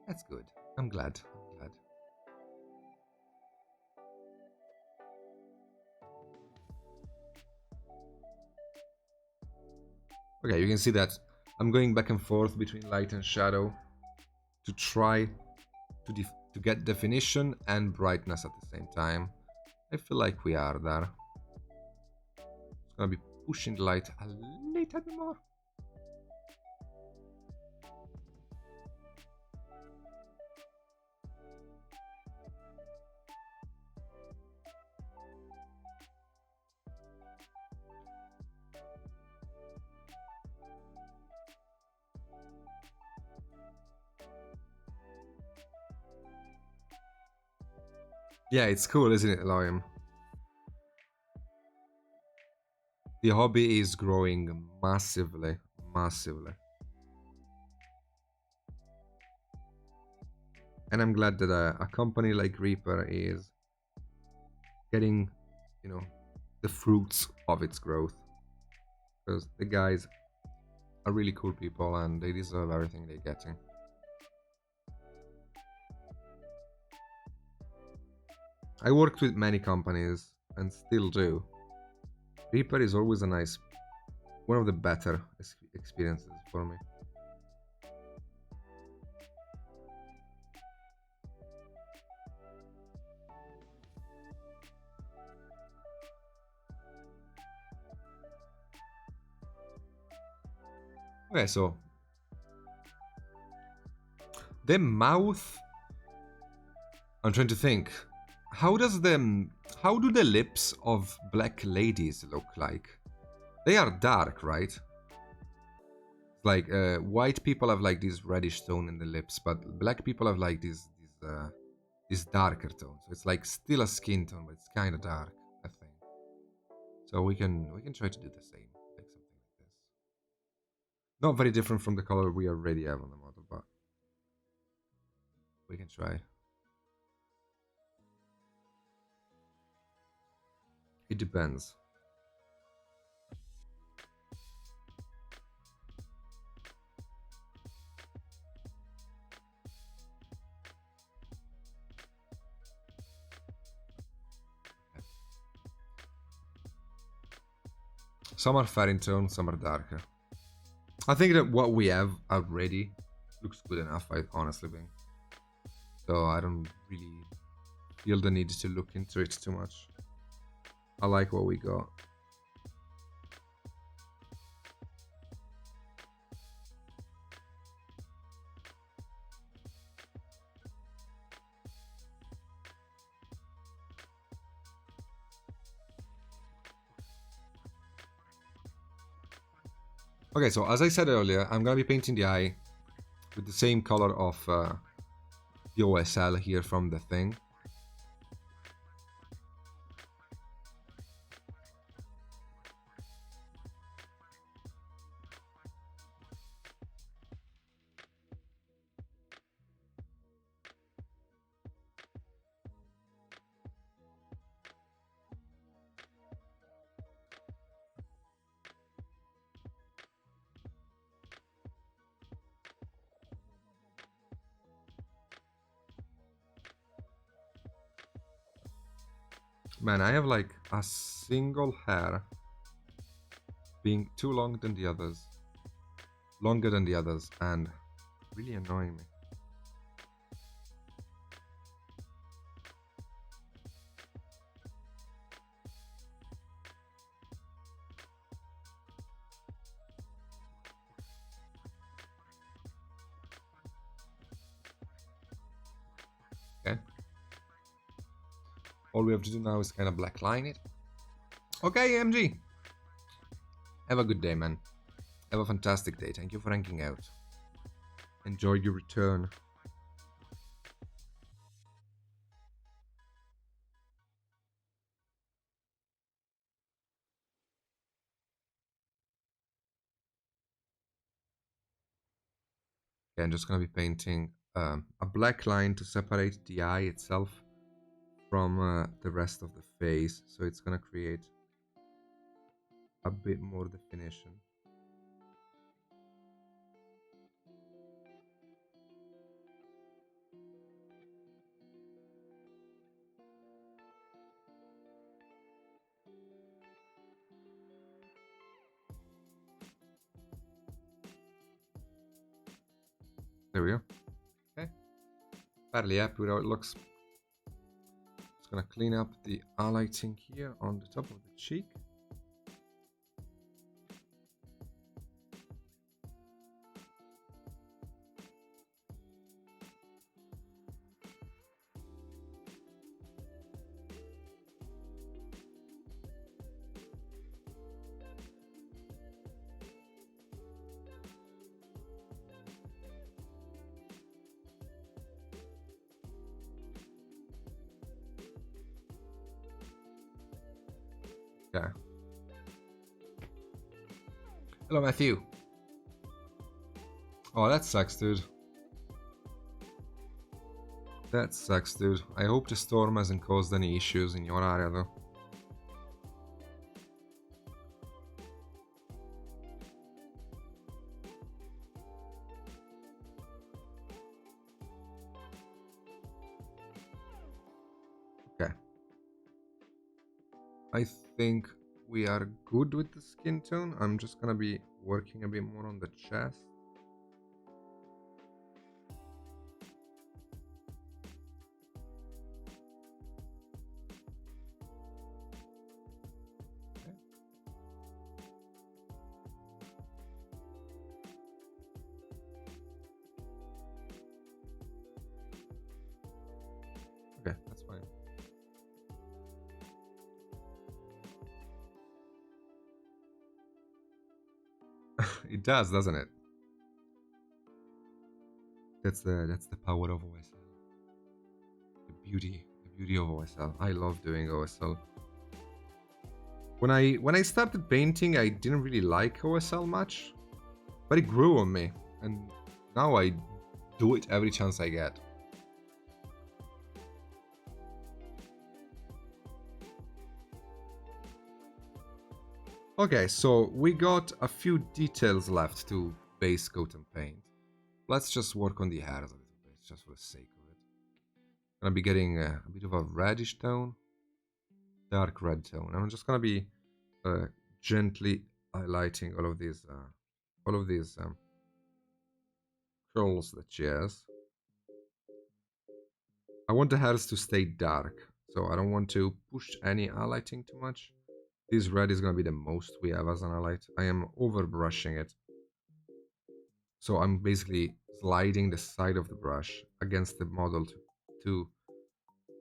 That's good. I'm glad. Okay, you can see that I'm going back and forth between light and shadow to try to get definition and brightness at the same time. I feel like we are there. It's gonna be pushing the light a little bit more. Yeah, it's cool, isn't it, Liam? The hobby is growing massively, massively. And I'm glad that a company like Reaper is getting, you know, the fruits of its growth. Because the guys are really cool people and they deserve everything they're getting. I worked with many companies and still do. Reaper is always a nice, one of the better experiences for me. Okay, so the mouth. I'm trying to think. How does the how do the lips of black ladies look like? They are dark, right? Like white people have like this reddish tone in the lips, but black people have like this darker tone. So it's like still a skin tone, but it's kind of dark, I think. So we can try to do the same, like something like this. Not very different from the color we already have on the model, but we can try. It depends. Some are fair in tone, some are darker. I think that what we have already looks good enough, I honestly think. So I don't really feel the need to look into it too much. I like what we got. Okay, so as I said earlier, I'm gonna be painting the eye with the same color of the OSL here from the thing. Man, I have like a single hair being too long than the others, longer than the others, and really annoying me. Okay. All we have to do now is kind of black line it. Okay, MG. Have a good day, man. Have a fantastic day. Thank you for hanging out. Enjoy your return. Okay, I'm just gonna be painting a black line to separate the eye itself from the rest of the face, so it's gonna create a bit more definition. There we go. Okay, fairly happy with how it looks. Just gonna clean up the highlighting here on the top of the cheek. Okay. Hello, Matthew. Oh, that sucks, dude. That sucks, dude. I hope the storm hasn't caused any issues in your area, though. Okay. I think we are good with the skin tone. I'm just gonna be working a bit more on the chest. Okay, that's fine. It does, doesn't it? That's the power of OSL. The beauty of OSL. I love doing OSL. When I started painting, I didn't really like OSL much, but it grew on me, and now I do it every chance I get. Okay, so we got a few details left to base coat and paint. Let's just work on the hairs a little bit, just for the sake of it. Gonna be getting a bit of a reddish tone, dark red tone. I'm just gonna be gently highlighting all of these curls that she has. I want the hairs to stay dark, so I don't want to push any highlighting too much. This red is gonna be the most we have as an highlight. I am over brushing it. So I'm basically sliding the side of the brush against the model to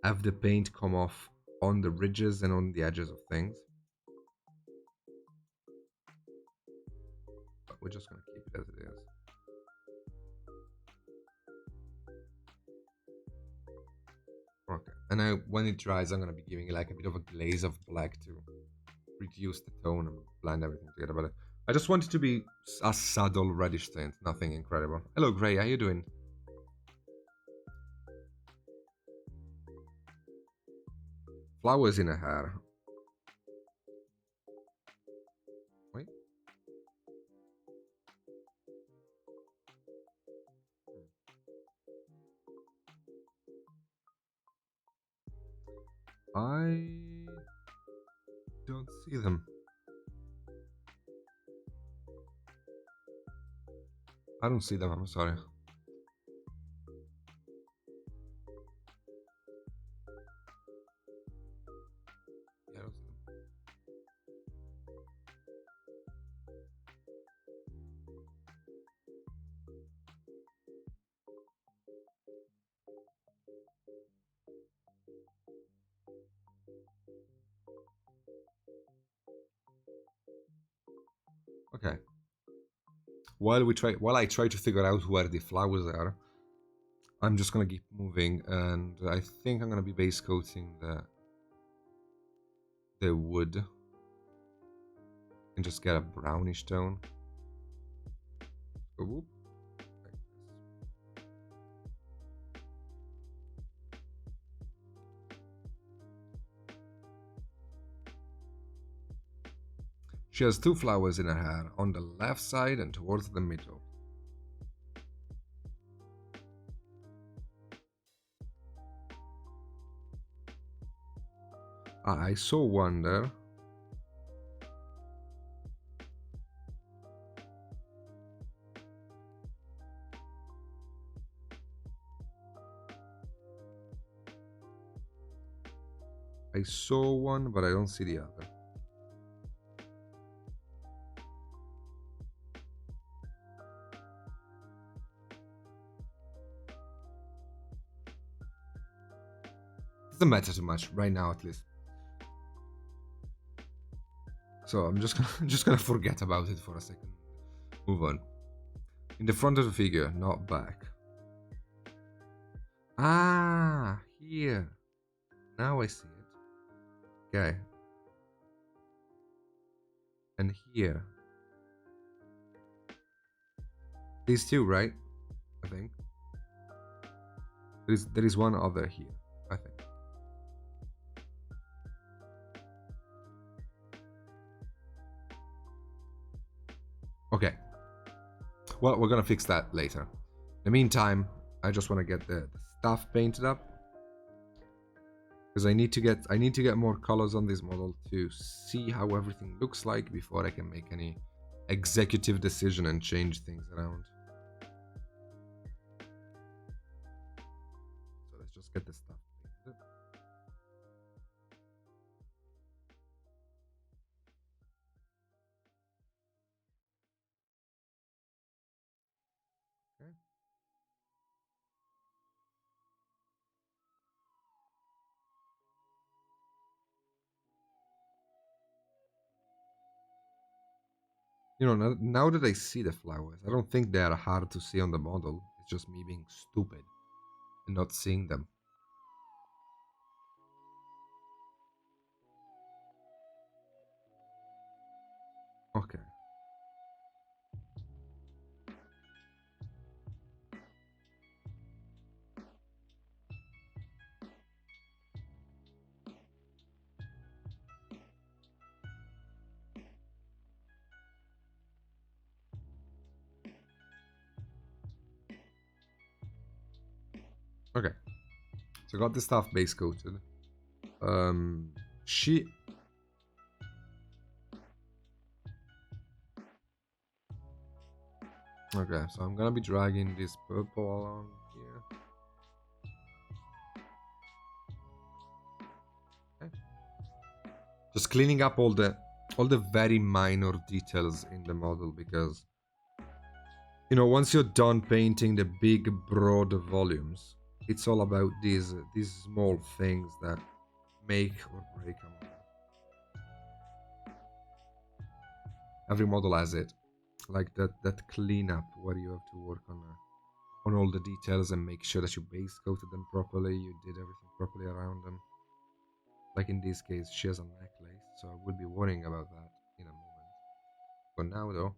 have the paint come off on the ridges and on the edges of things. But we're just gonna keep it as it is. Okay, and now when it dries, I'm gonna be giving it like a bit of a glaze of black to reduce the tone and blend everything together. But I just want it to be a subtle reddish tint, nothing incredible. Hello, Gray, how you doing? Flowers in her hair. Wait. I don't see them. I don't see them, I'm sorry. Yeah, I don't see them. Okay. While I try to figure out where the flowers are, I'm just gonna keep moving, and I think I'm gonna be base coating the wood and just get a brownish tone. Whoop. She has two flowers in her hair, on the left side and towards the middle. Ah, I saw one there. I saw one, but I don't see the other. Doesn't matter too much right now, at least. So I'm just gonna forget about it for a second. Move on. In the front of the figure, not back. Ah, here. Now I see it. Okay. and here. These two, right? I think. There is one other here, I think. Okay. Well, we're gonna fix that later. In the meantime, I just want to get the stuff painted up. Because I need to get more colors on this model to see how everything looks like before I can make any executive decision and change things around. So let's just get the stuff painted. Okay. You know, now that I see the flowers, I don't think they are hard to see on the model. It's just me being stupid and not seeing them. Okay. Okay. So I got the stuff base coated. She... Okay, so I'm gonna be dragging this purple along here. Okay. Just cleaning up all the very minor details in the model, because you know, once you're done painting the big broad volumes, it's all about these small things that make or break a model. Every model has it, like that cleanup where you have to work on all the details and make sure that you base coated them properly, you did everything properly around them. Like in this case, she has a necklace, so I will be worrying about that in a moment. But now though,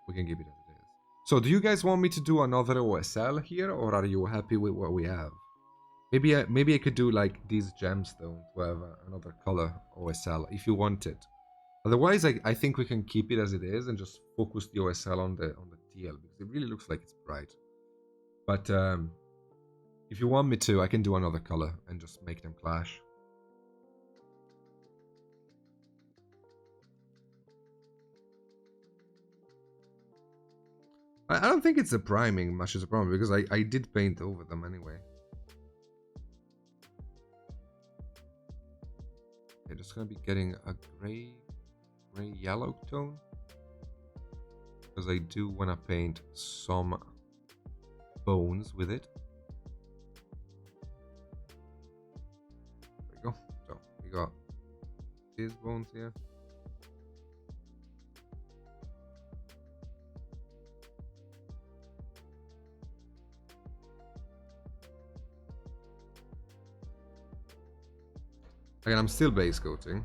we can keep it as it is. So do you guys want me to do another OSL here, or are you happy with what we have? Maybe I could do like these gemstones to have another color OSL if you want it. Otherwise, I think we can keep it as it is and just focus the OSL on the TL, because it really looks like it's bright. But if you want me to, I can do another color and just make them clash. I don't think it's a priming much as a problem, because I did paint over them anyway. They're just gonna be getting a gray yellow tone, because I do want to paint some bones with it. There we go. So we got these bones here. Again, I'm still base coating.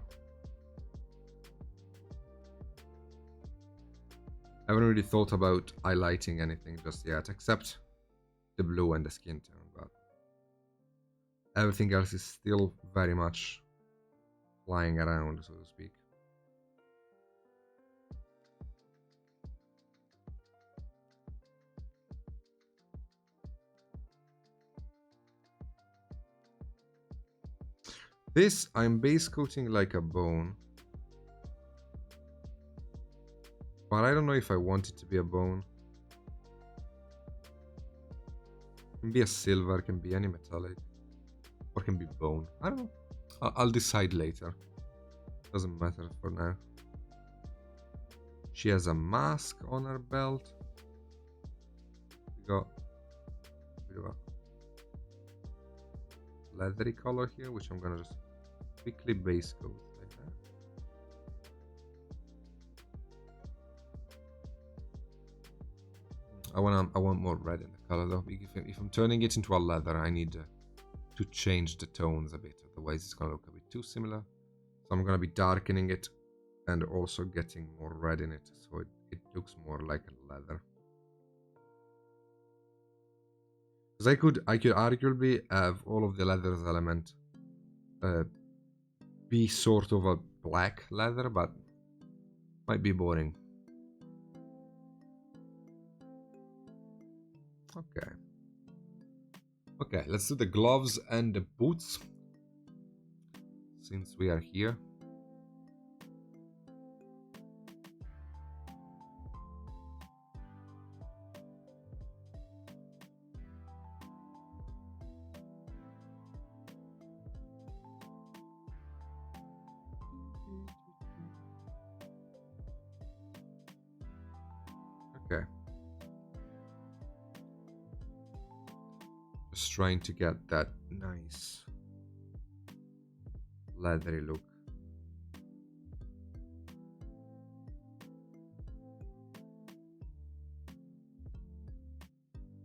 I haven't really thought about highlighting anything just yet, except the blue and the skin tone, but everything else is still very much flying around, so to speak. This, I'm base coating like a bone. But I don't know if I want it to be a bone. It can be a silver, can be any metallic. Or can be bone. I don't know. I'll decide later. Doesn't matter for now. She has a mask on her belt. We got a bit of a leathery color here, which I'm gonna just quickly base coat like that. I want more red in the color though. If I'm turning it into a leather, I need to change the tones a bit. Otherwise, it's gonna look a bit too similar. So I'm gonna be darkening it and also getting more red in it, so it looks more like a leather. Because I could arguably have all of the leather's element be sort of a black leather, but might be boring. Okay. Okay, let's do the gloves and the boots, since we are here. Okay. Just trying to get that nice leathery look.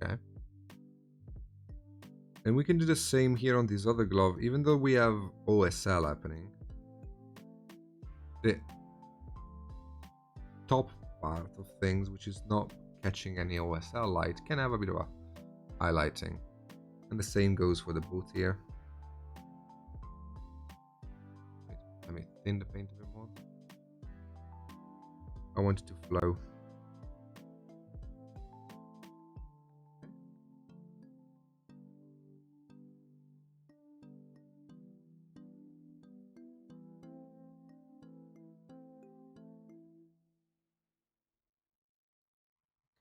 Okay. And we can do the same here on this other glove, even though we have OSL happening. The top part of things, which is not catching any OSL light, can have a bit of a highlighting. And the same goes for the boot here. Wait, let me thin the paint a bit more. I want it to flow.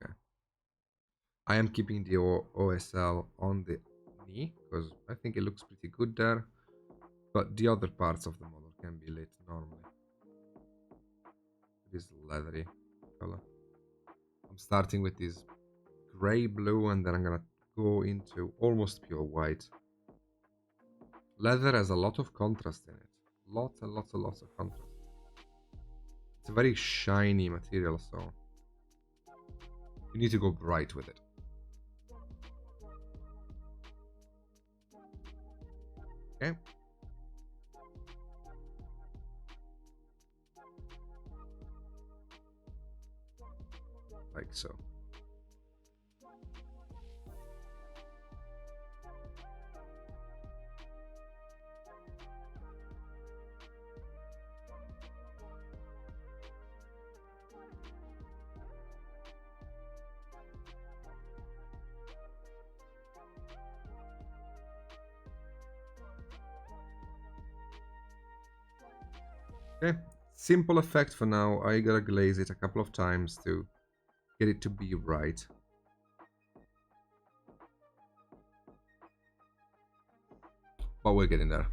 Okay. I am keeping the OSL on the knee because I think it looks pretty good there. But the other parts of the model can be lit normally. This leathery color. I'm starting with this gray blue and then I'm gonna go into almost pure white. Leather has a lot of contrast in it. Lots and lots and lots of contrast. It's a very shiny material, so you need to go bright with it. Okay. Like so. Okay, simple effect for now. I gotta glaze it a couple of times to get it to be right. But we're getting there.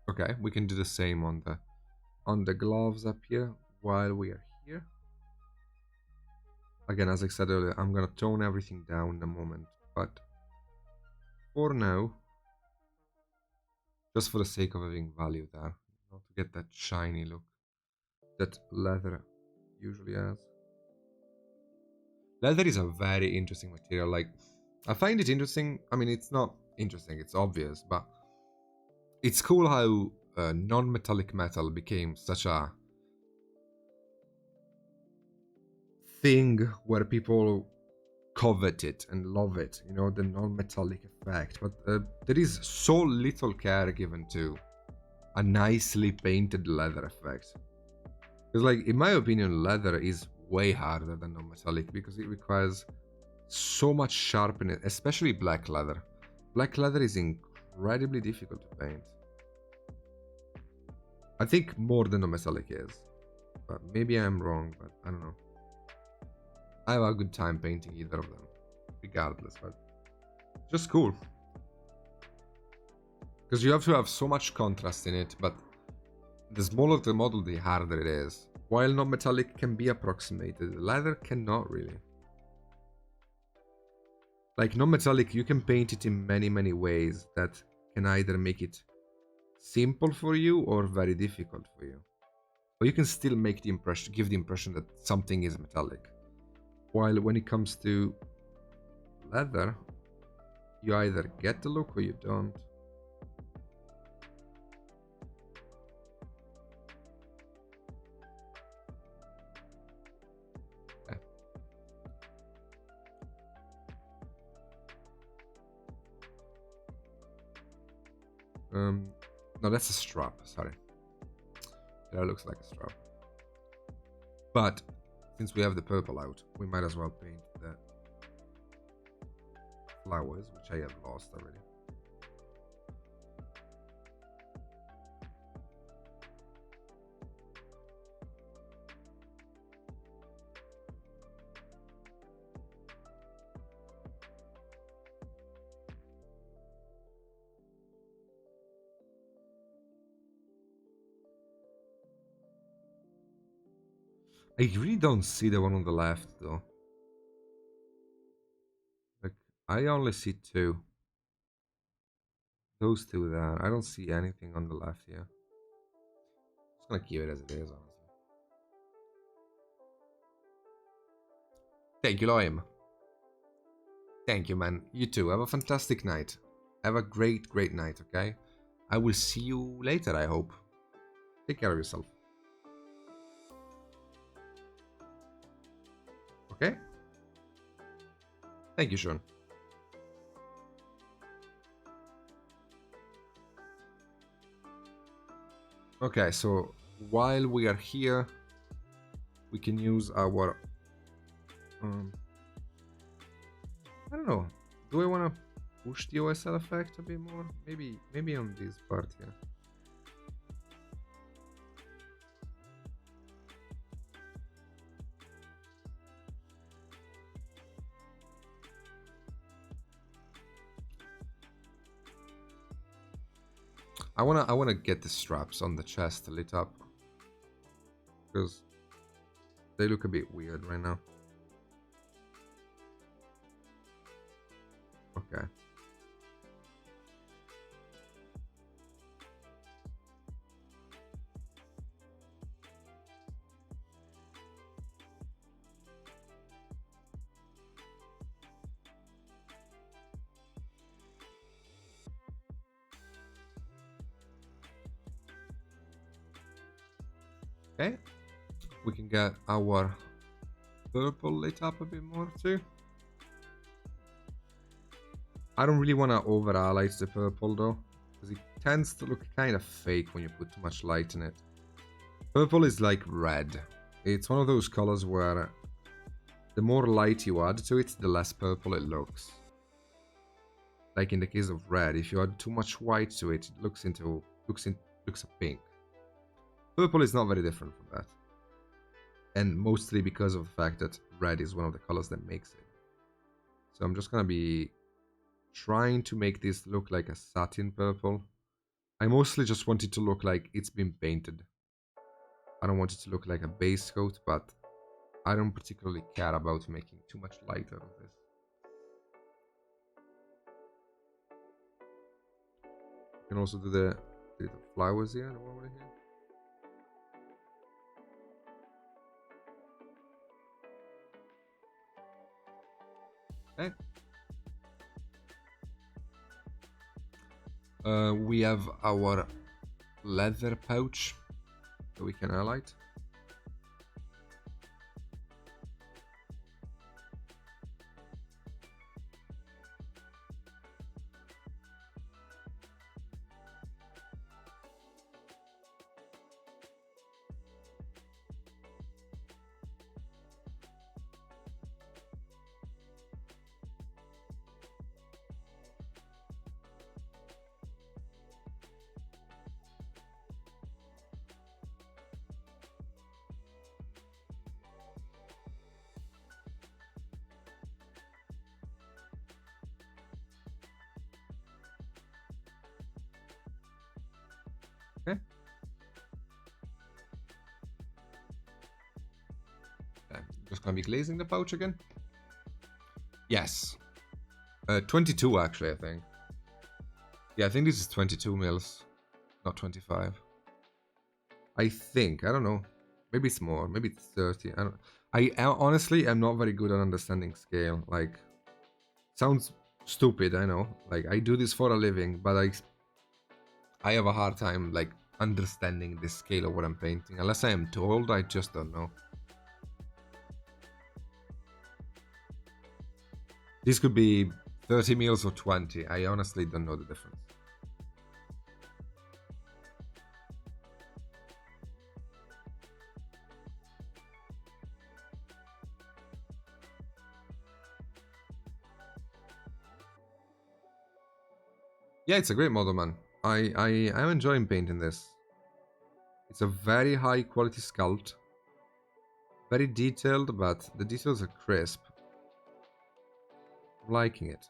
Okay, we can do the same on the gloves up here while we are here. Again, as I said earlier, I'm gonna tone everything down in a moment, but for now, just for the sake of having value there, not to get that shiny look that leather usually has. Leather is a very interesting material. Like, I find it interesting. I mean, it's not interesting, it's obvious, but it's cool how non-metallic metal became such a thing where people covet it and love it, you know, the non-metallic effect. But there is so little care given to a nicely painted leather effect. Because, like, in my opinion, leather is way harder than non-metallic because it requires so much sharpening, especially black leather. Black leather is incredibly difficult to paint. I think more than non-metallic is, but maybe I'm wrong, but I don't know. I have a good time painting either of them, regardless, but just cool. Because you have to have so much contrast in it, but the smaller the model, the harder it is. While non-metallic can be approximated, leather cannot really. Like non-metallic, you can paint it in many ways that can either make it simple for you or very difficult for you. But you can still make the impression, give the impression that something is metallic. While when it comes to leather, you either get the look or you don't. No, that's a strap, sorry. That looks like a strap. But since we have the purple out, we might as well paint the flowers, which I have lost already. I really don't see the one on the left though. Like, I only see two. Those two there. I don't see anything on the left here. Just gonna keep it as it is, honestly. Thank you, Loim. Thank you, man. You too. Have a fantastic night. Have a great night, okay? I will see you later, I hope. Take care of yourself. Okay? Thank you, Sean. Okay, so while we are here, we can use our... I don't know. Do I want to push the OSL effect a bit more? Maybe on this part here. I wanna get the straps on the chest lit up because they look a bit weird right now. Okay. Okay, we can get our purple lit up a bit more too. I don't really want to over highlight the purple though, because it tends to look kind of fake when you put too much light in it. Purple is like red. It's one of those colors where the more light you add to it, the less purple it looks. Like in the case of red, if you add too much white to it, it looks a pink. Purple is not very different from that. And mostly because of the fact that red is one of the colors that makes it. So I'm just gonna be trying to make this look like a satin purple. I mostly just want it to look like it's been painted. I don't want it to look like a base coat, but I don't particularly care about making too much light out of this. You can also do the little flowers here, the one right here. Okay. We have our leather pouch that we can highlight. Just gonna be glazing the pouch again. Yes. 22 actually, I think. Yeah, I think this is 22 mils, not 25. I think. I don't know. Maybe it's more. Maybe it's 30. I honestly am not very good at understanding scale. Like, sounds stupid, I know. Like, I do this for a living, but I have a hard time, like, understanding the scale of what I'm painting. Unless I am told, I just don't know. This could be 30 mils or 20. I honestly don't know the difference. Yeah, it's a great model, man. I am enjoying painting this. It's a very high quality sculpt. Very detailed, but the details are crisp. I'm liking it.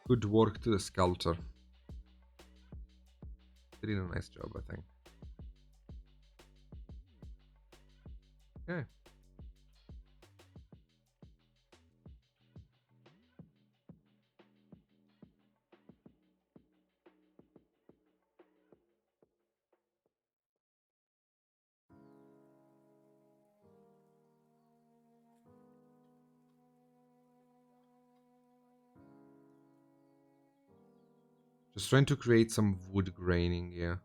Good work to the sculptor. They did a nice job, I think. Okay. Just trying to create some wood graining here.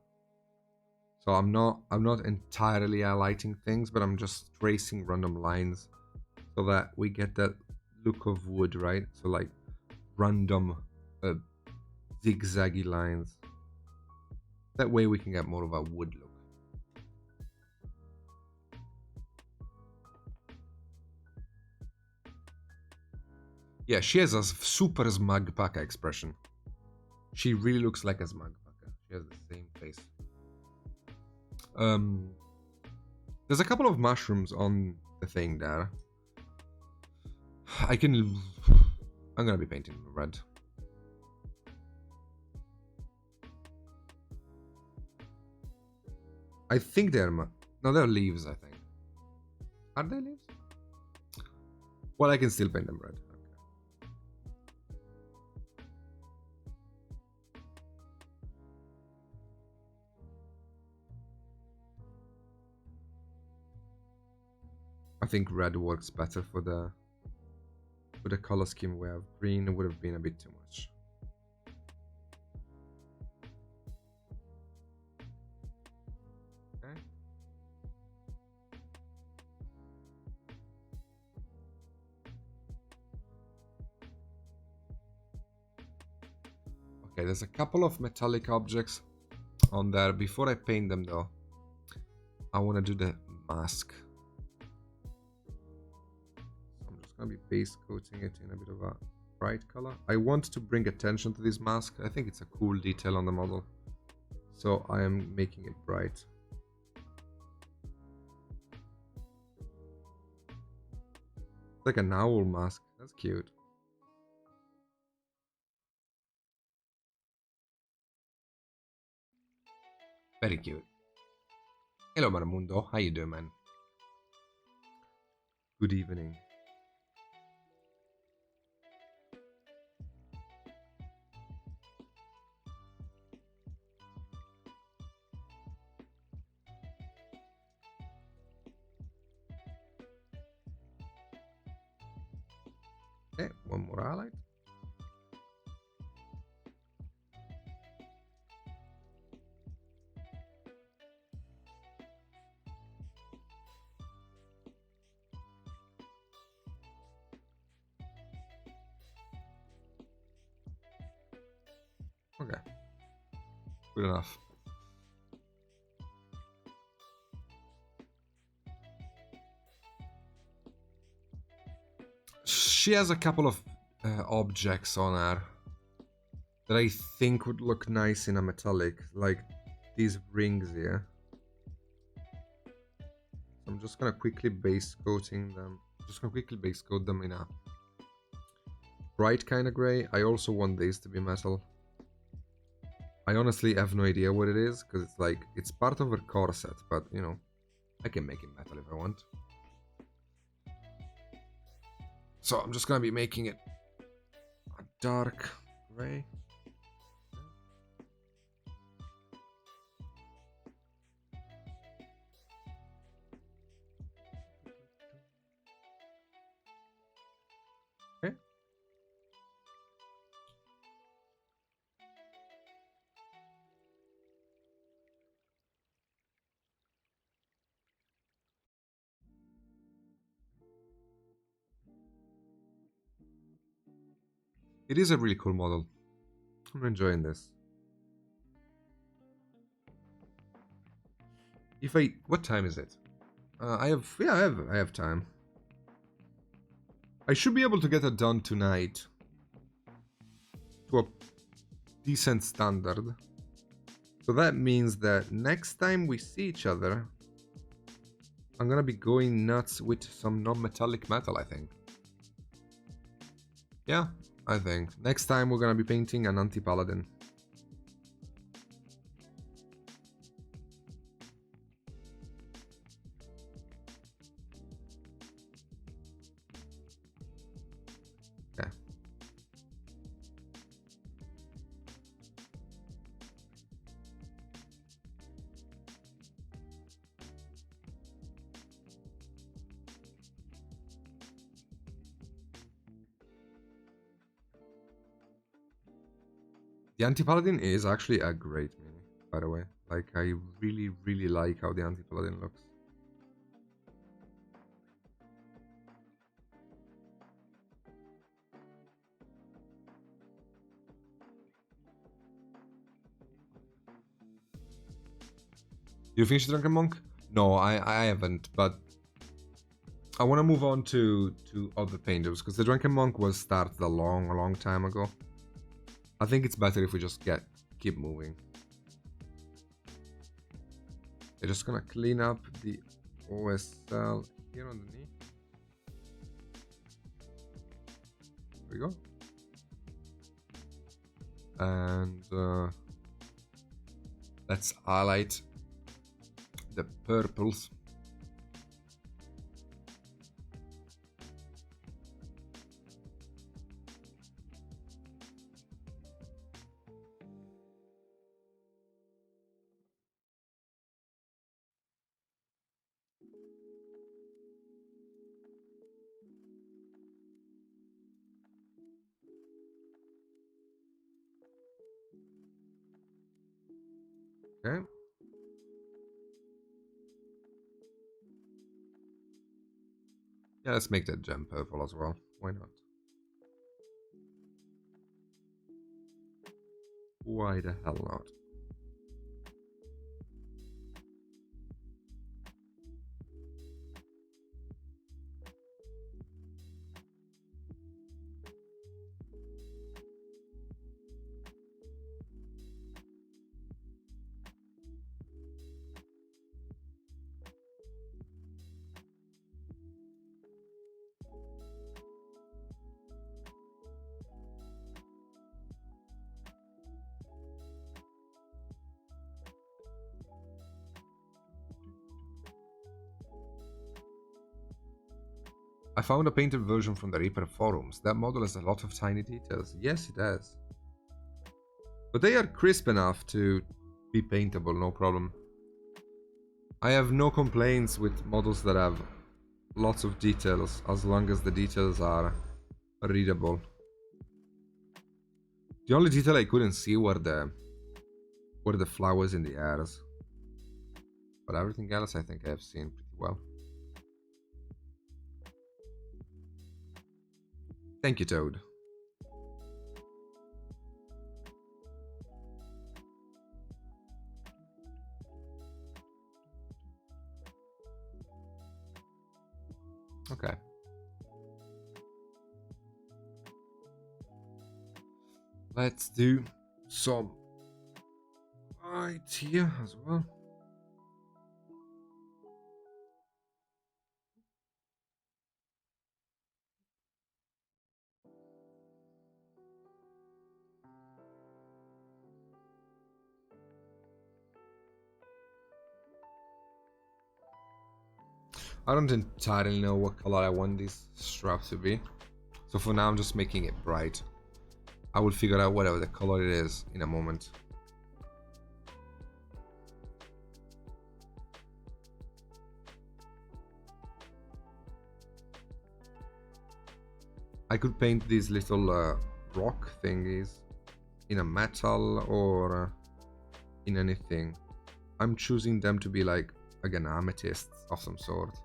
So I'm not entirely highlighting things, but I'm just tracing random lines so that we get that look of wood, right? So like random zigzaggy lines. That way we can get more of a wood look. Yeah, she has a super smug Paka expression. She really looks like a smug Paka. She has the same face. There's a couple of mushrooms on the thing there. I'm gonna be painting them red. I think they're no, they're leaves. I think. Are they leaves? Well, I can still paint them red. Okay. I think red works better for the color scheme we have. Green would have been a bit too much. Okay. Okay, there's a couple of metallic objects on there. Before I paint them though, I want to do the mask. So I'm just going to be base coating it in a bit of a bright color. I want to bring attention to this mask. I think it's a cool detail on the model. So I am making it bright. It's like an owl mask. That's cute. Very cute. Hello, Maramundo. How you doing, man? Good evening. Okay, one more highlight. Okay. Good enough. She has a couple of objects on her that I think would look nice in a metallic, like these rings here. So I'm just gonna quickly base coating them. Just gonna quickly base coat them in a bright kind of gray. I also want these to be metal. I honestly have no idea what it is, because it's like, it's part of her core set, but, you know, I can make it metal if I want. So I'm just gonna be making it a dark gray. Okay. It is a really cool model. I'm enjoying this. If I, what time is it? I have time. I should be able to get it done tonight to a decent standard. So that means that next time we see each other, I'm gonna be going nuts with some non-metallic metal, I think. Yeah, I think. Next time we're gonna be painting an anti-paladin. Okay. The anti-paladin is actually a great mini, by the way. Like, I really, really like how the anti-paladin looks. You finished Drunken Monk? No, I haven't, but I want to move on to other painters, because the Drunken Monk was started a long time ago. I think it's better if we just keep moving. They're just gonna clean up the OSL here underneath. There we go. And let's highlight the purples. Okay. Yeah, let's make that gem purple as well. Why not? Why the hell not? I found a painted version from the Reaper forums. That model has a lot of tiny details. Yes, it has. But they are crisp enough to be paintable, no problem. I have no complaints with models that have lots of details, as long as the details are readable. The only detail I couldn't see were the flowers in the airs. But everything else I think I have seen pretty well. Thank you, Toad. Okay. Let's do some right here as well. I don't entirely know what color I want this strap to be. So for now, I'm just making it bright. I will figure out whatever the color it is in a moment. I could paint these little rock thingies in a metal or in anything. I'm choosing them to be like, again, amethysts of some sort.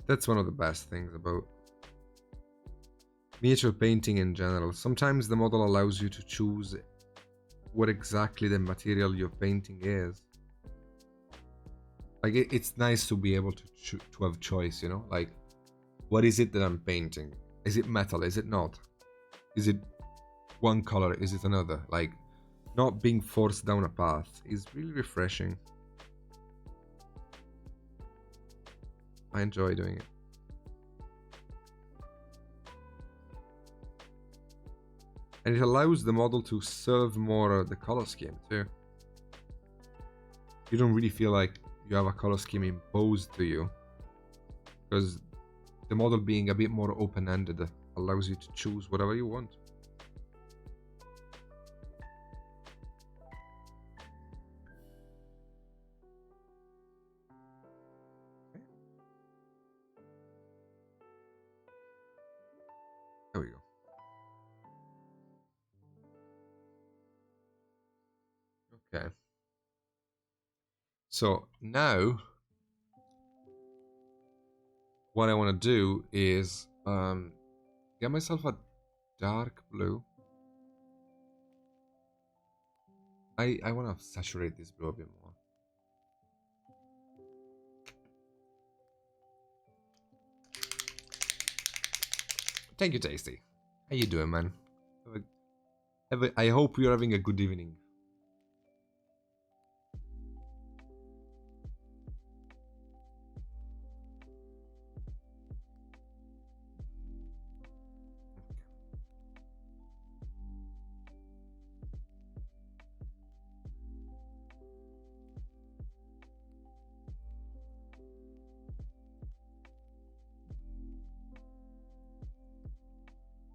That's one of the best things about miniature painting in general. Sometimes the model allows you to choose what exactly the material you're painting is. Like it's nice to be able to have choice, you know? Like, what is it that I'm painting? Is it metal? Is it not? Is it one color? Is it another? Like, not being forced down a path is really refreshing. I enjoy doing it. And it allows the model to serve more the color scheme too. You don't really feel like you have a color scheme imposed to you, because the model being a bit more open-ended allows you to choose whatever you want. There we go. Okay. So now what I want to do is get myself a dark blue. I want to saturate this blue a bit more. Thank you, Tasty. How you doing, man? I hope you're having a good evening.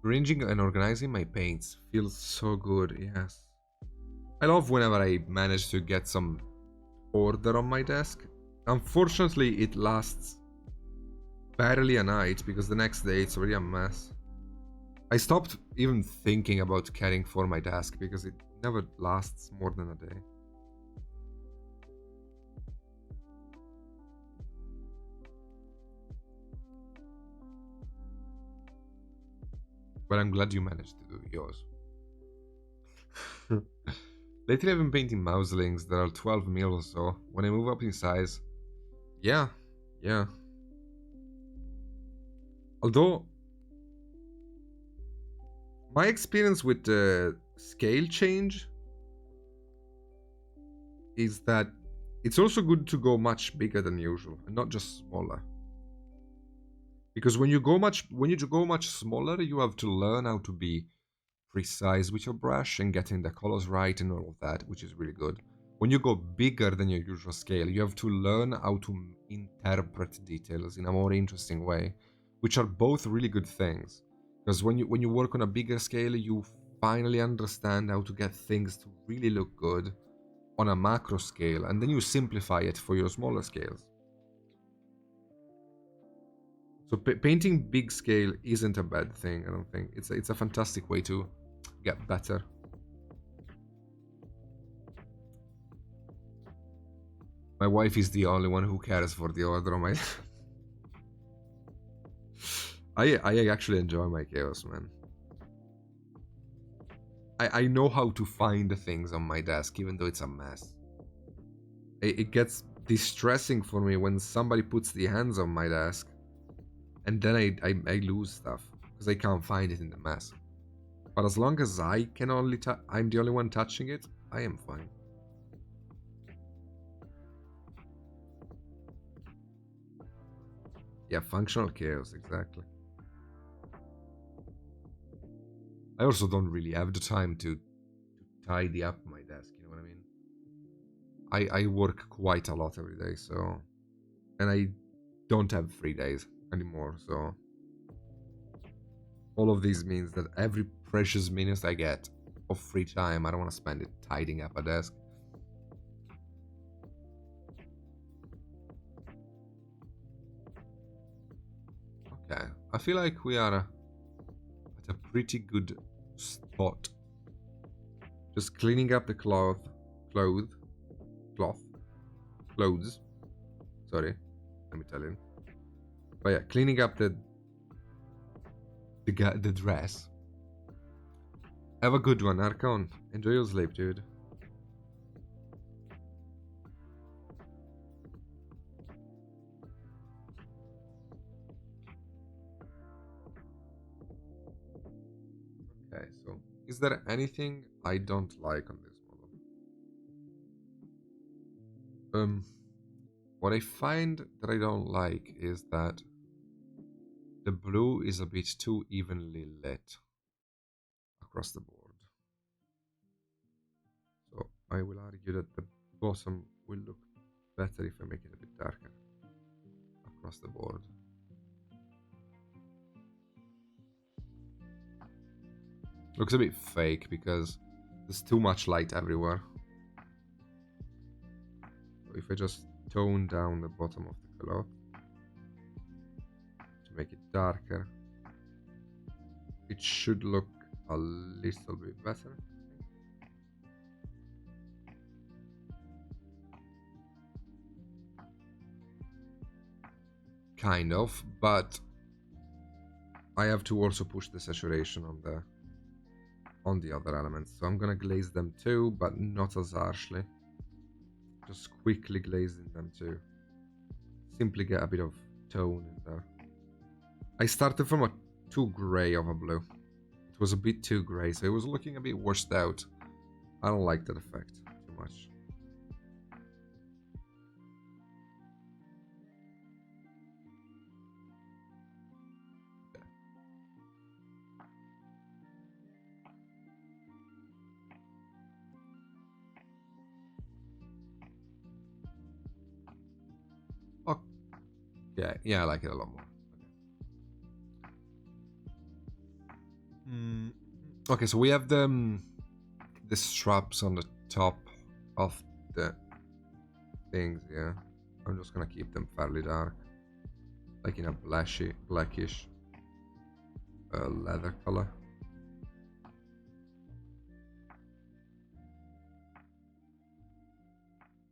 Arranging and organizing my paints feels so good, yes. I love whenever I manage to get some order on my desk. Unfortunately, it lasts barely a night because the next day it's already a mess. I stopped even thinking about caring for my desk because it never lasts more than a day. But I'm glad you managed to do yours. Lately I've been painting mouselings that are 12 mil or so. When I move up in size, yeah. Although, my experience with the scale change is that it's also good to go much bigger than usual and not just smaller. Because when you go much smaller, you have to learn how to be precise with your brush and getting the colors right and all of that, which is really good. When you go bigger than your usual scale, you have to learn how to interpret details in a more interesting way, which are both really good things. Because when you work on a bigger scale, you finally understand how to get things to really look good on a macro scale, and then you simplify it for your smaller scales. So painting big scale isn't a bad thing, I don't think. It's a fantastic way to get better. My wife is the only one who cares for the order of my... I actually enjoy my chaos, man. I know how to find the things on my desk, even though it's a mess. It gets distressing for me when somebody puts the hands on my desk, and then I lose stuff because I can't find it in the mess. But as long as I'm the only one touching it, I am fine. Yeah, functional chaos, exactly. I also don't really have the time to tidy up my desk, you know what I mean? I work quite a lot every day, so, and I don't have free days anymore, so all of these means that every precious minute I get of free time, I don't want to spend it tidying up a desk. Okay, I feel like we are at a pretty good spot. Just cleaning up the clothes. Sorry, I'm Italian. But yeah, cleaning up the dress. Have a good one, Archon. Enjoy your sleep, dude. Okay, so is there anything I don't like on this model? What I find that I don't like is that the blue is a bit too evenly lit across the board. So I will argue that the bottom will look better if I make it a bit darker across the board. Looks a bit fake because there's too much light everywhere. So if I just tone down the bottom of the cloth to make it darker, it should look a little bit better. Kind of, but I have to also push the saturation on the other elements. So I'm gonna glaze them too, but not as harshly. Just quickly glazing them too. Simply get a bit of tone in there. I started from a too grey of a blue. It was a bit too grey, so it was looking a bit washed out. I don't like that effect too much. Oh, yeah, I like it a lot more. Okay, so we have the straps on the top of the things, yeah. I'm just gonna keep them fairly dark, like in a blackish leather color.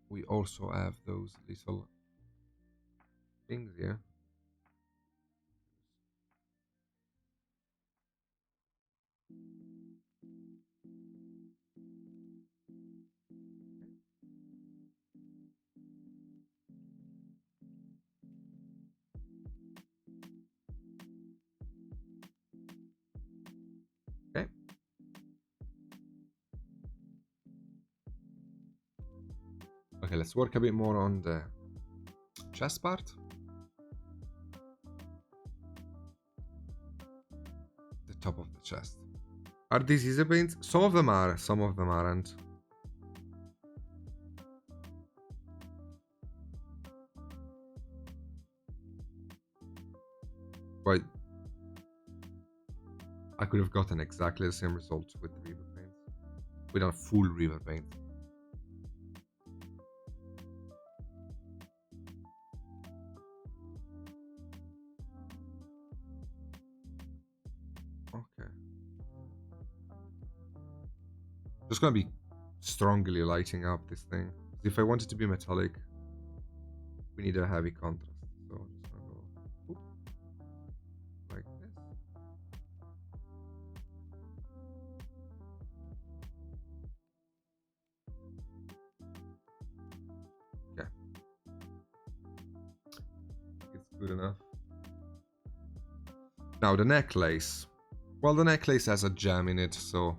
We also have those little things here. Okay. Okay, let's work a bit more on the chest part. The top of the chest. Are these easy paints? Some of them are, some of them aren't. But I could have gotten exactly the same results with the Reaper paint. With a full Reaper paint. Okay. Just gonna be strongly lighting up this thing. If I want it to be metallic, we need a heavy contrast. So I'm just gonna go like this. Okay. It's good enough. Now the necklace. Well, the necklace has a gem in it, so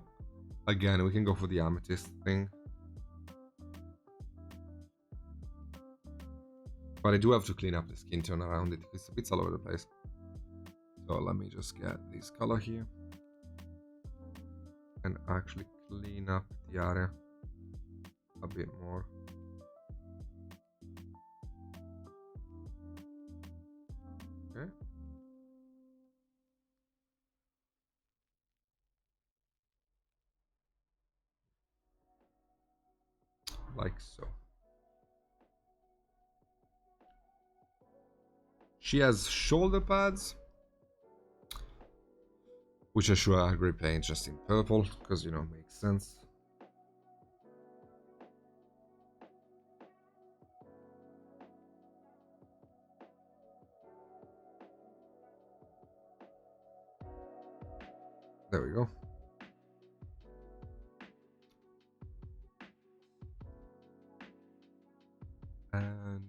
again, we can go for the amethyst thing. But I do have to clean up the skin tone around it. It's a bit all over the place. So let me just get this color here. and actually clean up the area a bit more. Okay. Like so. She has shoulder pads, which I should agree paint just in purple, because, you know, makes sense. There we go. And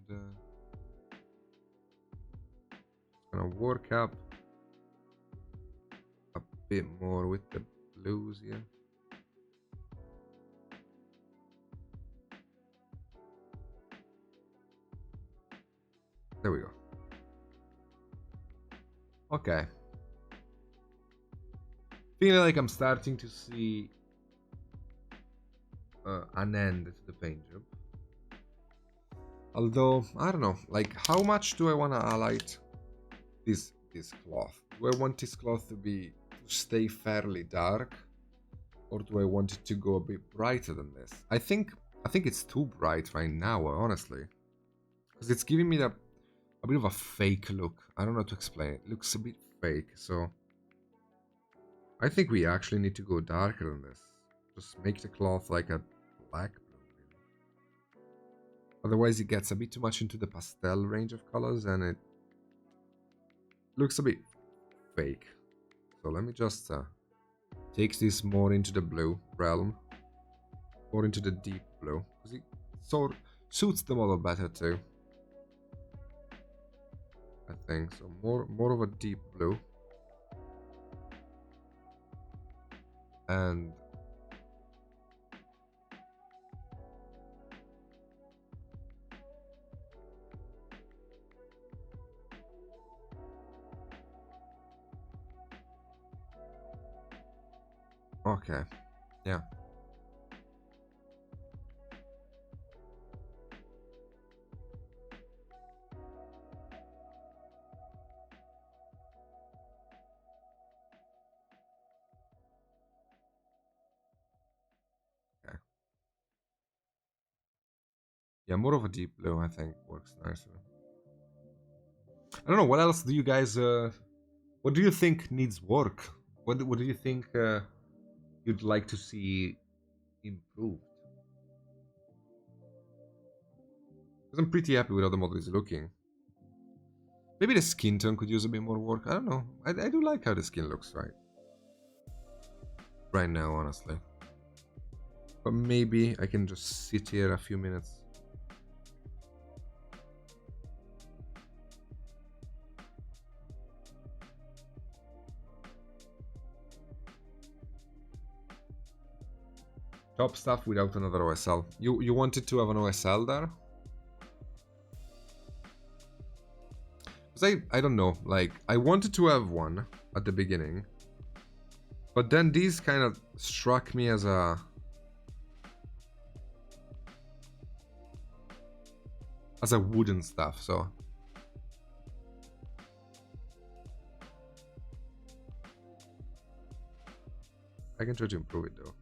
gonna work up a bit more with the blues here. There we go. Okay. Feeling like I'm starting to see an end to the paint job. Although, I don't know, like, how much do I want to highlight this cloth? Do I want this cloth to stay fairly dark, or do I want it to go a bit brighter than this? I think it's too bright right now, honestly, because it's giving me a bit of a fake look. I don't know how to explain it. It looks a bit fake, so I think we actually need to go darker than this. Just make the cloth like a black blue, maybe. Otherwise, it gets a bit too much into the pastel range of colors, and it looks a bit fake. So let me just take this more into the blue realm, more into the deep blue, because it sort of suits the model better too. I think so. More of a deep blue, and okay, yeah. Okay. Yeah, more of a deep blue, I think, works nicer. I don't know, what else do you guys, what do you think needs work? What do you think you'd like to see improved? Because I'm pretty happy with how the model is looking. Maybe the skin tone could use a bit more work. I don't know. I do like how the skin looks right now, honestly. But maybe I can just sit here a few minutes. Top stuff without another OSL. You wanted to have an OSL there? Because I don't know, like, I wanted to have one at the beginning. But then these kind of struck me as a wooden stuff, so I can try to improve it though.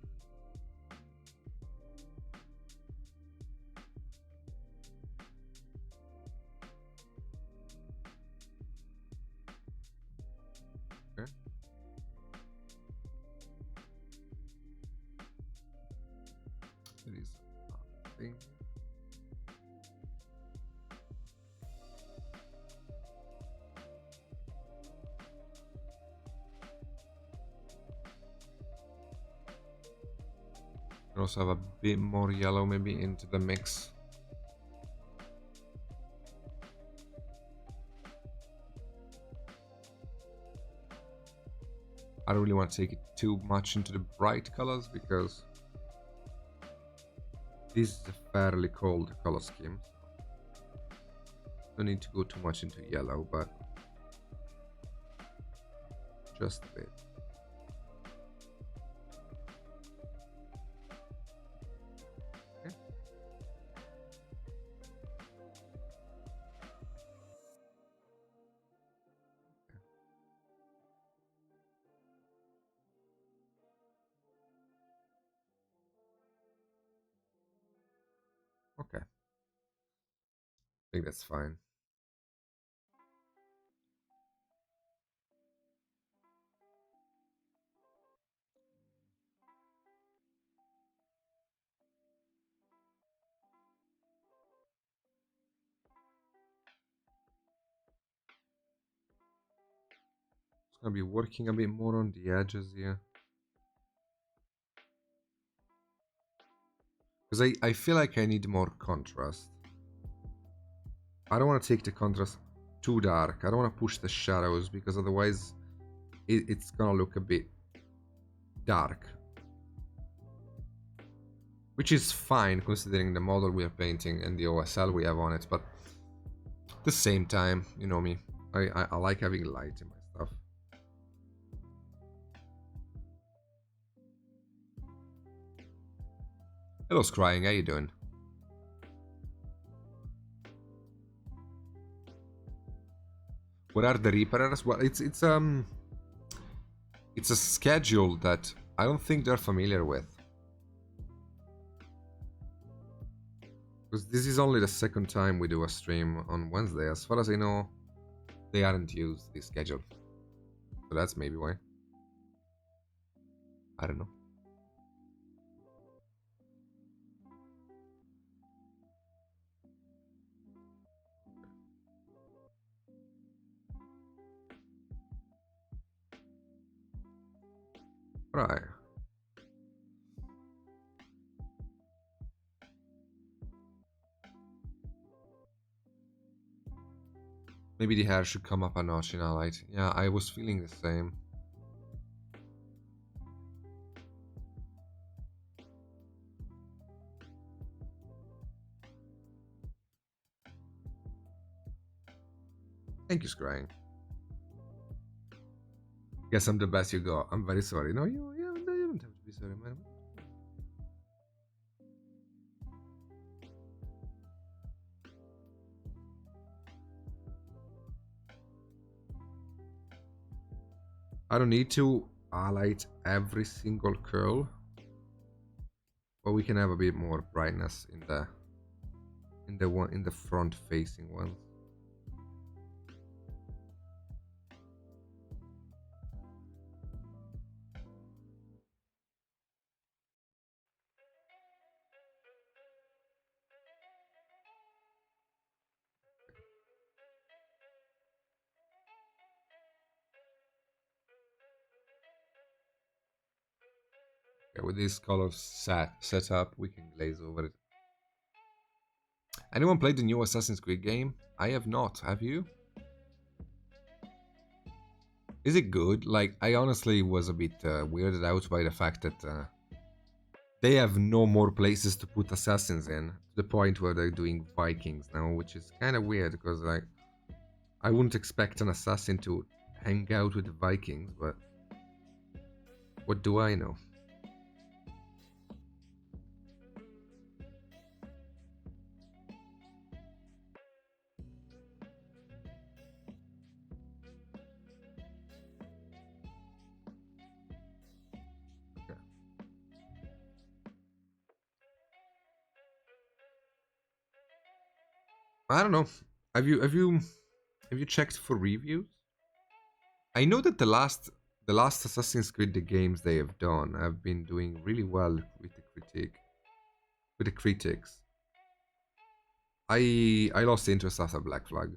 Okay. There is nothing. Can also have a bit more yellow maybe into the mix. I don't really want to take it too much into the bright colors because this is a fairly cold color scheme. Don't need to go too much into yellow, but just a bit. Okay. I think that's fine. It's gonna be working a bit more on the edges here. Because I feel like I need more contrast. I don't want to take the contrast too dark. I don't want to push the shadows because otherwise it's gonna look a bit dark. Which is fine considering the model we are painting and the OSL we have on it, but at the same time, you know me, I like having light in my stuff. Hello Scrying, how you doing? What are the Reapers? Well, it's a schedule that I don't think they're familiar with. Because this is only the second time we do a stream on Wednesday. As far as I know, they aren't used this schedule. So that's maybe why. I don't know. Right. Maybe the hair should come up a notch in a light. Yeah, I was feeling the same. Thank you, Scrying. Guess I'm the best you got. I'm very sorry. No, you don't have to be sorry, man. I don't need to highlight every single curl, but we can have a bit more brightness in the front facing ones. Okay, with this color set up, we can glaze over it. Anyone played the new Assassin's Creed game? I have not. Have you? Is it good? Like, I honestly was a bit weirded out by the fact that they have no more places to put assassins in, to the point where they're doing Vikings now, which is kind of weird because, like, I wouldn't expect an assassin to hang out with the Vikings, but what do I know? Okay. I don't know. Have you checked for reviews? I know that the last Assassin's Creed the games they have done have been doing really well with the critics. I lost interest after Black Flag.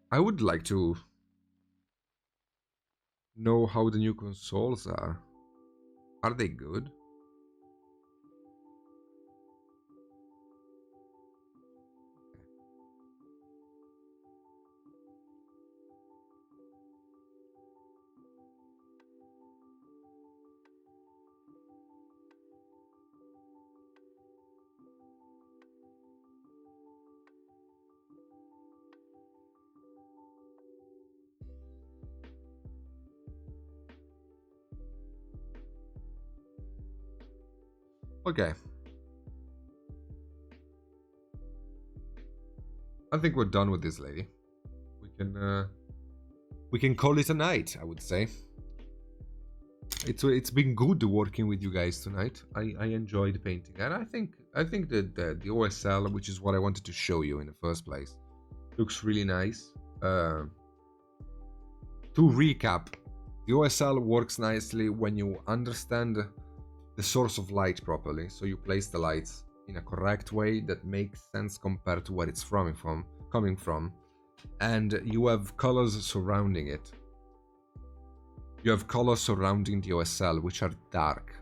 I would like to know how the new consoles are. Are they good? Okay. I think we're done with this lady. We can call it a night, I would say. It's been good working with you guys tonight. I enjoyed painting, and I think that the OSL, which is what I wanted to show you in the first place, looks really nice. To recap, the OSL works nicely when you understand the source of light properly. So you place the lights in a correct way that makes sense compared to where it's coming from, and you have colors surrounding it. You have colors surrounding the OSL which are dark.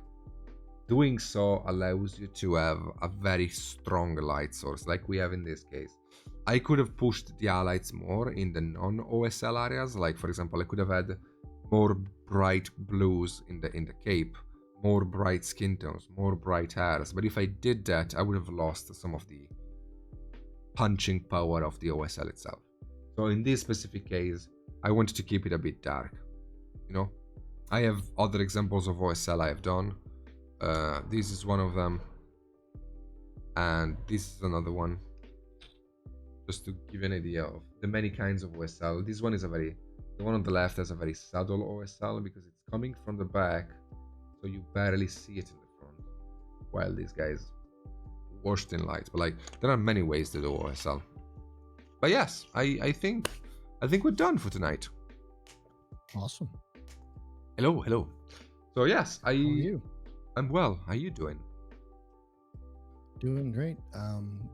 Doing so allows you to have a very strong light source, like we have in this case. I could have pushed the highlights more in the non-OSL areas, like for example, I could have had more bright blues in the cape, more bright skin tones, more bright hairs. But if I did that, I would have lost some of the punching power of the OSL itself. So in this specific case, I wanted to keep it a bit dark. You know, I have other examples of OSL I have done. This is one of them, and this is another one. Just to give you an idea of the many kinds of OSL. This one is the one on the left has a very subtle OSL because it's coming from the back, so you barely see it in the front. While this guy is washed in light, but like there are many ways to do OSL. But yes, I think we're done for tonight. Awesome. Hello. So yes, How are you? I'm well. How are you doing? Doing great.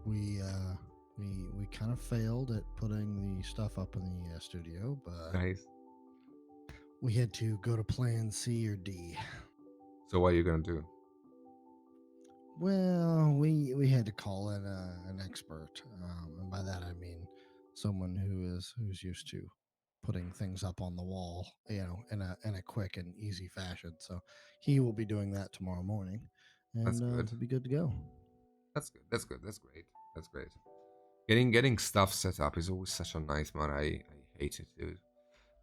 We kind of failed at putting the stuff up in the studio, but Nice. we had to go to plan C or D. So what are you gonna do? Well, we had to call in an expert, and by that I mean someone who's used to putting things up on the wall, in a quick and easy fashion. So he will be doing that tomorrow morning, That's and good. we'll be good to go. That's good. That's good. That's great. Getting stuff set up is always such a nightmare. I hate it, dude.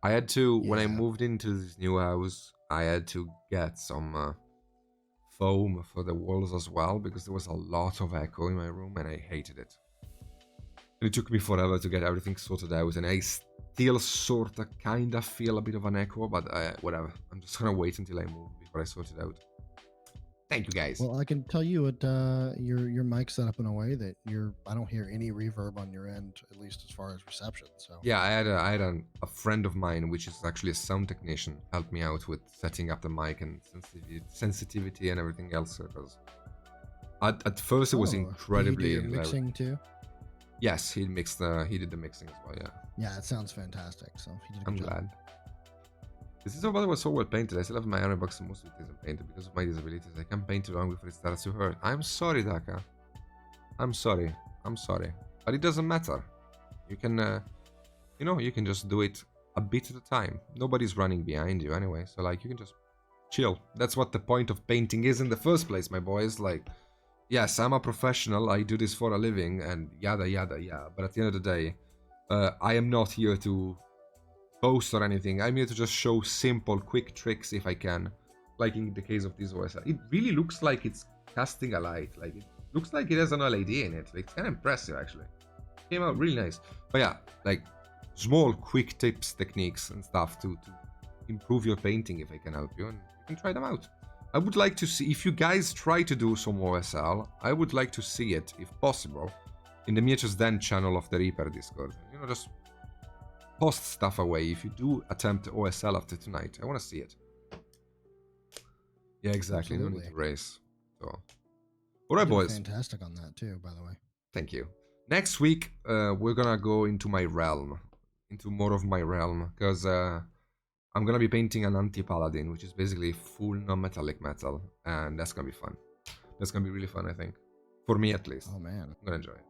I had to when I Yeah. moved into this new house. I had to get some foam for the walls as well because there was a lot of echo in my room and I hated it. And it took me forever to get everything sorted out, and I still sorta kinda feel a bit of an echo, but whatever. I'm just gonna wait until I move before I sort it out. Thank you guys. Well, I can tell you it. Your mic's set up in a way that I don't hear any reverb on your end, at least as far as reception. So Yeah, I had a friend of mine, which is actually a sound technician, help me out with setting up the mic and sensitivity and everything else. Because at first it was incredibly did your mixing too. Yes, he did the mixing as well. Yeah. Yeah, it sounds fantastic. So he did a good I'm job. glad. This is over was so well painted. I still have my iron box and most of it isn't painted because of my disabilities. I can't paint it long before it starts to hurt. I'm sorry, Daka. I'm sorry. But it doesn't matter. You can, you can just do it a bit at a time. Nobody's running behind you anyway, so like you can just chill. That's what the point of painting is in the first place, my boys. Like, yes, I'm a professional. I do this for a living and yada yada yada. But at the end of the day, I am not here to boast or anything. I'm here to just show simple, quick tricks if I can. Like in the case of this OSL. It really looks like it's casting a light. Like it looks like it has an LED in it. Like, it's kind of impressive actually. Came out really nice. But yeah, like small, quick tips, techniques and stuff to improve your painting if I can help you. And you can try them out. I would like to see, if you guys try to do some OSL, I would like to see it, if possible, in the Miniatures Den channel of the Reaper Discord. Just post stuff away if you do attempt OSL after tonight. I want to see it. Yeah, exactly. Absolutely. No need to race. So, all right, boys. Fantastic on that too, by the way. Thank you. Next week, we're gonna go into my realm, into more of my realm, because I'm gonna be painting an anti-paladin, which is basically full non-metallic metal, and that's gonna be fun. That's gonna be really fun, I think, for me at least. Oh man, I'm gonna enjoy it.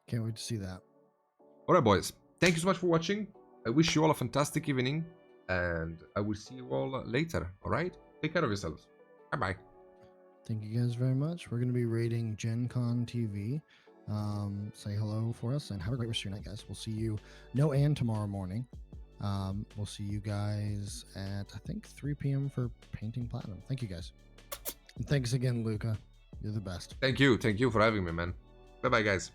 Can't wait to see that. All right, boys. Thank you so much for watching. I wish you all a fantastic evening, and I will see you all later. All right? Take care of yourselves. Bye-bye. Thank you guys very much. We're going to be rating Gen Con TV. Say hello for us and have a great rest of your night, guys. We'll see you tomorrow morning. We'll see you guys at, I think, 3 p.m. for Painting Platinum. Thank you, guys. And thanks again, Luca. You're the best. Thank you for having me, man. Bye bye, guys.